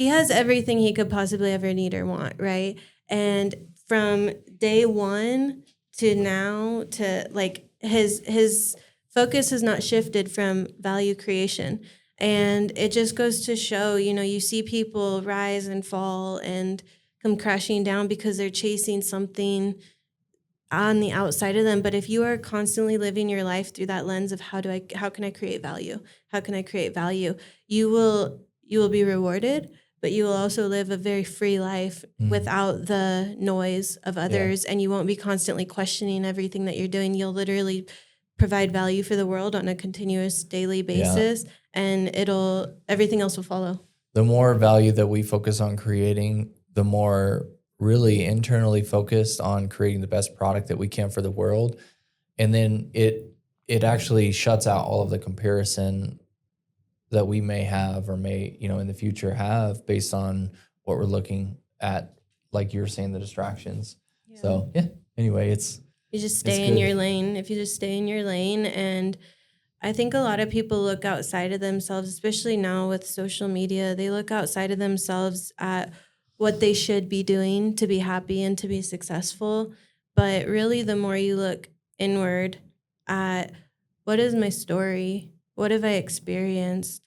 Speaker 3: has everything he could possibly ever need or want, right? And from day one to now, to like his focus has not shifted from value creation. And it just goes to show, you know, you see people rise and fall and come crashing down because they're chasing something on the outside of them. But if you are constantly living your life through that lens of how can I create value? How can I create value? You will be rewarded, but you will also live a very free life without the noise of others. And you won't be constantly questioning everything that you're doing. You'll literally provide value for the world on a continuous daily basis, and everything else will follow.
Speaker 2: The more value that we focus on creating, the more really internally focused on creating the best product that we can for the world. And then it actually shuts out all of the comparison that we may have or may, you know, in the future have based on what we're looking at like you're saying, the distractions. Yeah. So yeah, anyway,
Speaker 3: you just stay in your lane. If you just stay in your lane, and I think a lot of people look outside of themselves, especially now with social media, they look outside of themselves at what they should be doing to be happy and to be successful. But really, the more you look inward at what is my story? What have I experienced?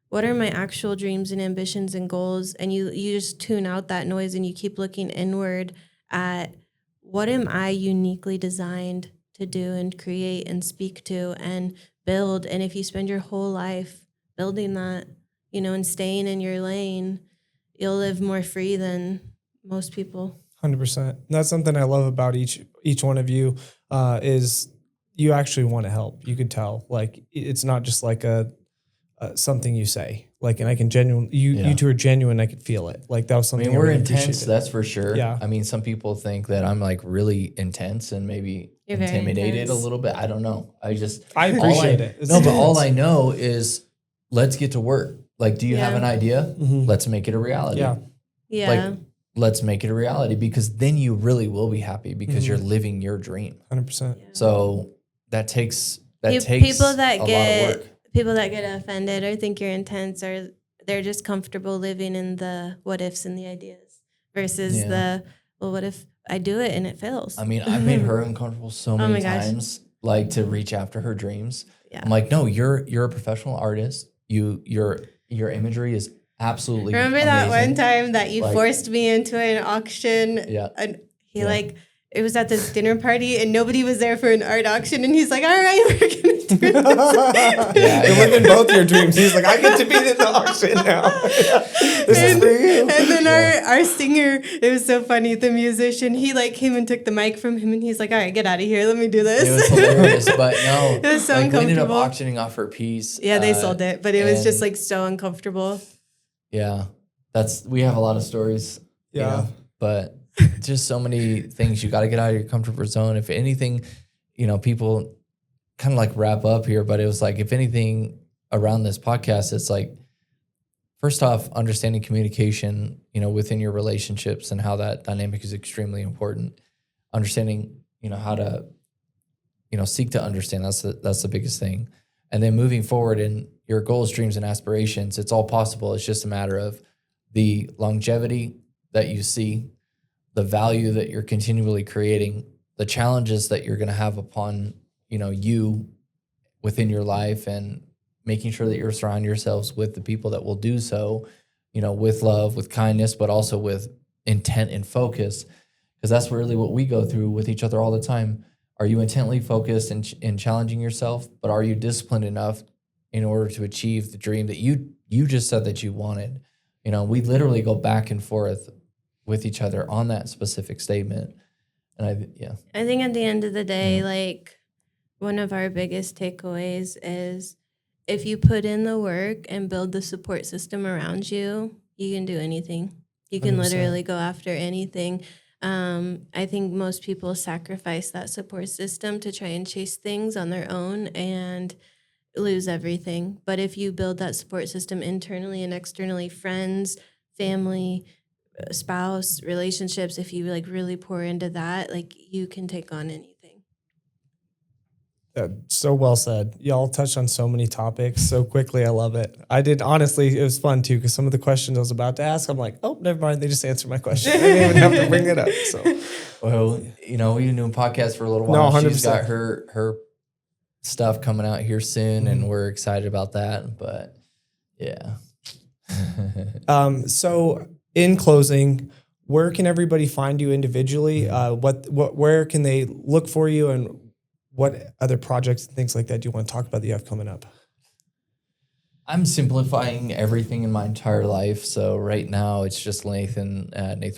Speaker 3: What are my actual dreams and ambitions and goals? And you just tune out that noise and you keep looking inward at what am I uniquely designed to do and create and speak to and build. And if you spend your whole life building that, and staying in your lane, you'll live more free than most people.
Speaker 1: 100%. That's something I love about each one of you is you actually want to help. You could tell, like, it's not just like a something you say, like, and I can genuinely, you two are genuine. I could feel it. Like that was something.
Speaker 2: We're intense. That's for sure.
Speaker 1: Yeah.
Speaker 2: I mean, some people think that I'm like really intense and maybe intimidated a little bit. I don't know. I appreciate it. But all I know is let's get to work. Like, do you have an idea? Mm-hmm. Let's make it a reality.
Speaker 3: Yeah.
Speaker 2: Like, let's make it a reality, because then you really will be happy because you're living your dream.
Speaker 1: 100%.
Speaker 2: Yeah. So that takes
Speaker 3: people that
Speaker 2: lot of work.
Speaker 3: People that get offended or think you're intense, or they're just comfortable living in the what ifs and the ideas versus what if I do it and it fails?
Speaker 2: I mean, I made her uncomfortable so many times, like to reach after her dreams. Yeah. I'm like, no, you're a professional artist. Your imagery is absolutely
Speaker 3: Remember
Speaker 2: amazing.
Speaker 3: That one time that you forced me into an auction?
Speaker 2: Yeah.
Speaker 3: And it was at this dinner party and nobody was there for an art auction, and he's like, all right, we're going to do this.
Speaker 1: You're living both your dreams. He's like, I get to be in the auction now. This is for you. And then
Speaker 3: our singer, it was so funny, the musician, he came and took the mic from him, and he's like, all right, get out of here. Let me do this.
Speaker 2: It was hilarious, but no.
Speaker 3: It was so uncomfortable.
Speaker 2: We ended up auctioning off her piece.
Speaker 3: Yeah, they sold it, but it was just so uncomfortable.
Speaker 2: Yeah, we have a lot of stories.
Speaker 1: Yeah.
Speaker 2: But just so many things. You got to get out of your comfort zone. If anything, people kind of like wrap up here, but it was like, if anything around this podcast, it's like, first off, understanding communication, within your relationships and how that dynamic is extremely important. Understanding, how to, seek to understand. That's the biggest thing. And then moving forward in your goals, dreams, and aspirations, it's all possible. It's just a matter of the longevity that you see, the value that you're continually creating, the challenges that you're going to have upon, you within your life, and making sure that you're surrounding yourselves with the people that will do so, with love, with kindness, but also with intent and focus, because that's really what we go through with each other all the time. Are you intently focused in challenging yourself, but are you disciplined enough in order to achieve the dream that you just said that you wanted? We literally go back and forth with each other on that specific statement. And I
Speaker 3: think at the end of the day, one of our biggest takeaways is if you put in the work and build the support system around you, you can do anything. You can 100%. Literally go after anything. I think most people sacrifice that support system to try and chase things on their own and lose everything. But if you build that support system internally and externally, friends, family, spouse, relationships, if you really pour into that, you can take on anything.
Speaker 1: Yeah, so well said. Y'all touched on so many topics so quickly. I love it. I did, honestly, it was fun too, because some of the questions I was about to ask, I'm like, oh, never mind. They just answered my question. I didn't even have to bring it up. So,
Speaker 2: well, we've been doing podcasts for a little while.
Speaker 1: No, 100%.
Speaker 2: She's got her stuff coming out here soon, and we're excited about that. But yeah.
Speaker 1: So in closing, where can everybody find you individually? Where can they look for you, and what other projects and things like that do you want to talk about that you have coming up?
Speaker 2: I'm simplifying everything in my entire life. So right now it's just Nathan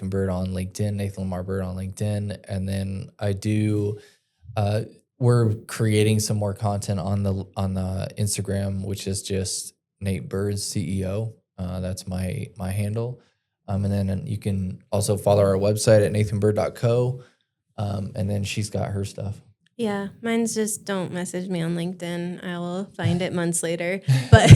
Speaker 2: Byrd on LinkedIn, Nathan Lamar Byrd on LinkedIn. And then we're creating some more content on the Instagram, which is just Nate Byrd CEO. That's my handle. And then you can also follow our website at nathanbyrd.co. And then she's got her stuff.
Speaker 3: Yeah, mine's just don't message me on LinkedIn. I will find it months later. But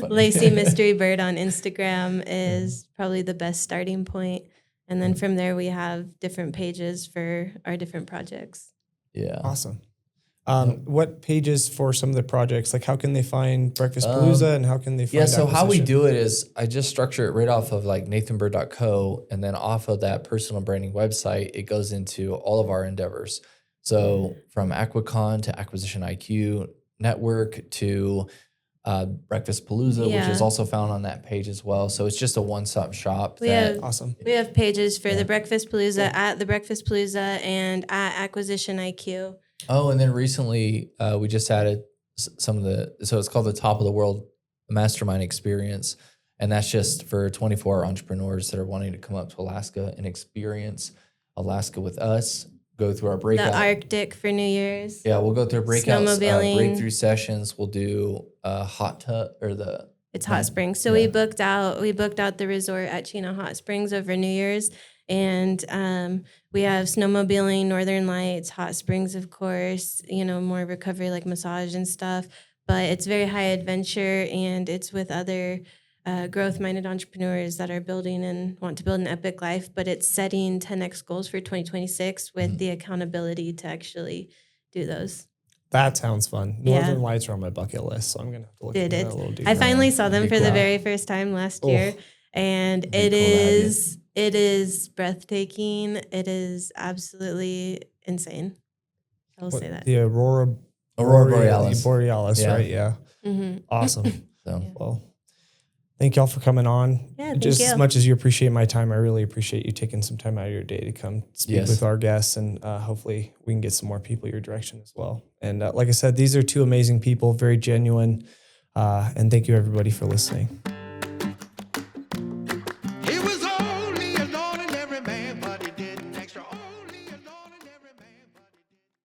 Speaker 3: Lacey Mystery Bird on Instagram is probably the best starting point. And then from there, we have different pages for our different projects.
Speaker 2: Yeah.
Speaker 1: Awesome. What pages for some of the projects? Like, how can they find Breakfast Palooza and how can they find
Speaker 2: Yeah, so how we
Speaker 1: acquisition?
Speaker 2: do it is I just structure it right off of like nathanbyrd.co, and then off of that personal branding website, it goes into all of our endeavors. So from Aquacon to Acquisition IQ Network to Breakfast Palooza, which is also found on that page as well. So it's just a one-stop shop.
Speaker 1: Awesome.
Speaker 3: We have pages for the Breakfast Palooza at the Breakfast Palooza and at Acquisition IQ.
Speaker 2: Oh, and then recently we just added some of so it's called the Top of the World Mastermind Experience. And that's just for 24 entrepreneurs that are wanting to come up to Alaska and experience Alaska with us, go through our breakout.
Speaker 3: The Arctic for New Year's.
Speaker 2: Yeah, we'll go through breakouts,
Speaker 3: Snowmobiling.
Speaker 2: breakthrough sessions. We'll do hot tub
Speaker 3: It's hot springs. So we booked out the resort at Chino Hot Springs over New Year's. And we have snowmobiling, Northern Lights, hot springs, of course, more recovery like massage and stuff. But it's very high adventure, and it's with other growth-minded entrepreneurs that are building and want to build an epic life. But it's setting 10x goals for 2026 with the accountability to actually do those.
Speaker 1: That sounds fun. Northern Lights are on my bucket list, so I'm going to have to look into that a little deeper.
Speaker 3: I finally saw them for the very first time last year. And it is breathtaking. It is absolutely insane. I will say that.
Speaker 1: The Aurora
Speaker 2: Borealis.
Speaker 1: Right? Yeah.
Speaker 3: Mm-hmm.
Speaker 1: Awesome.
Speaker 2: So.
Speaker 1: Well, thank y'all for coming on.
Speaker 3: Yeah,
Speaker 1: Just as much as you appreciate my time, I really appreciate you taking some time out of your day to come speak with our guests, and hopefully we can get some more people your direction as well. And like I said, these are two amazing people, very genuine. And thank you everybody for listening.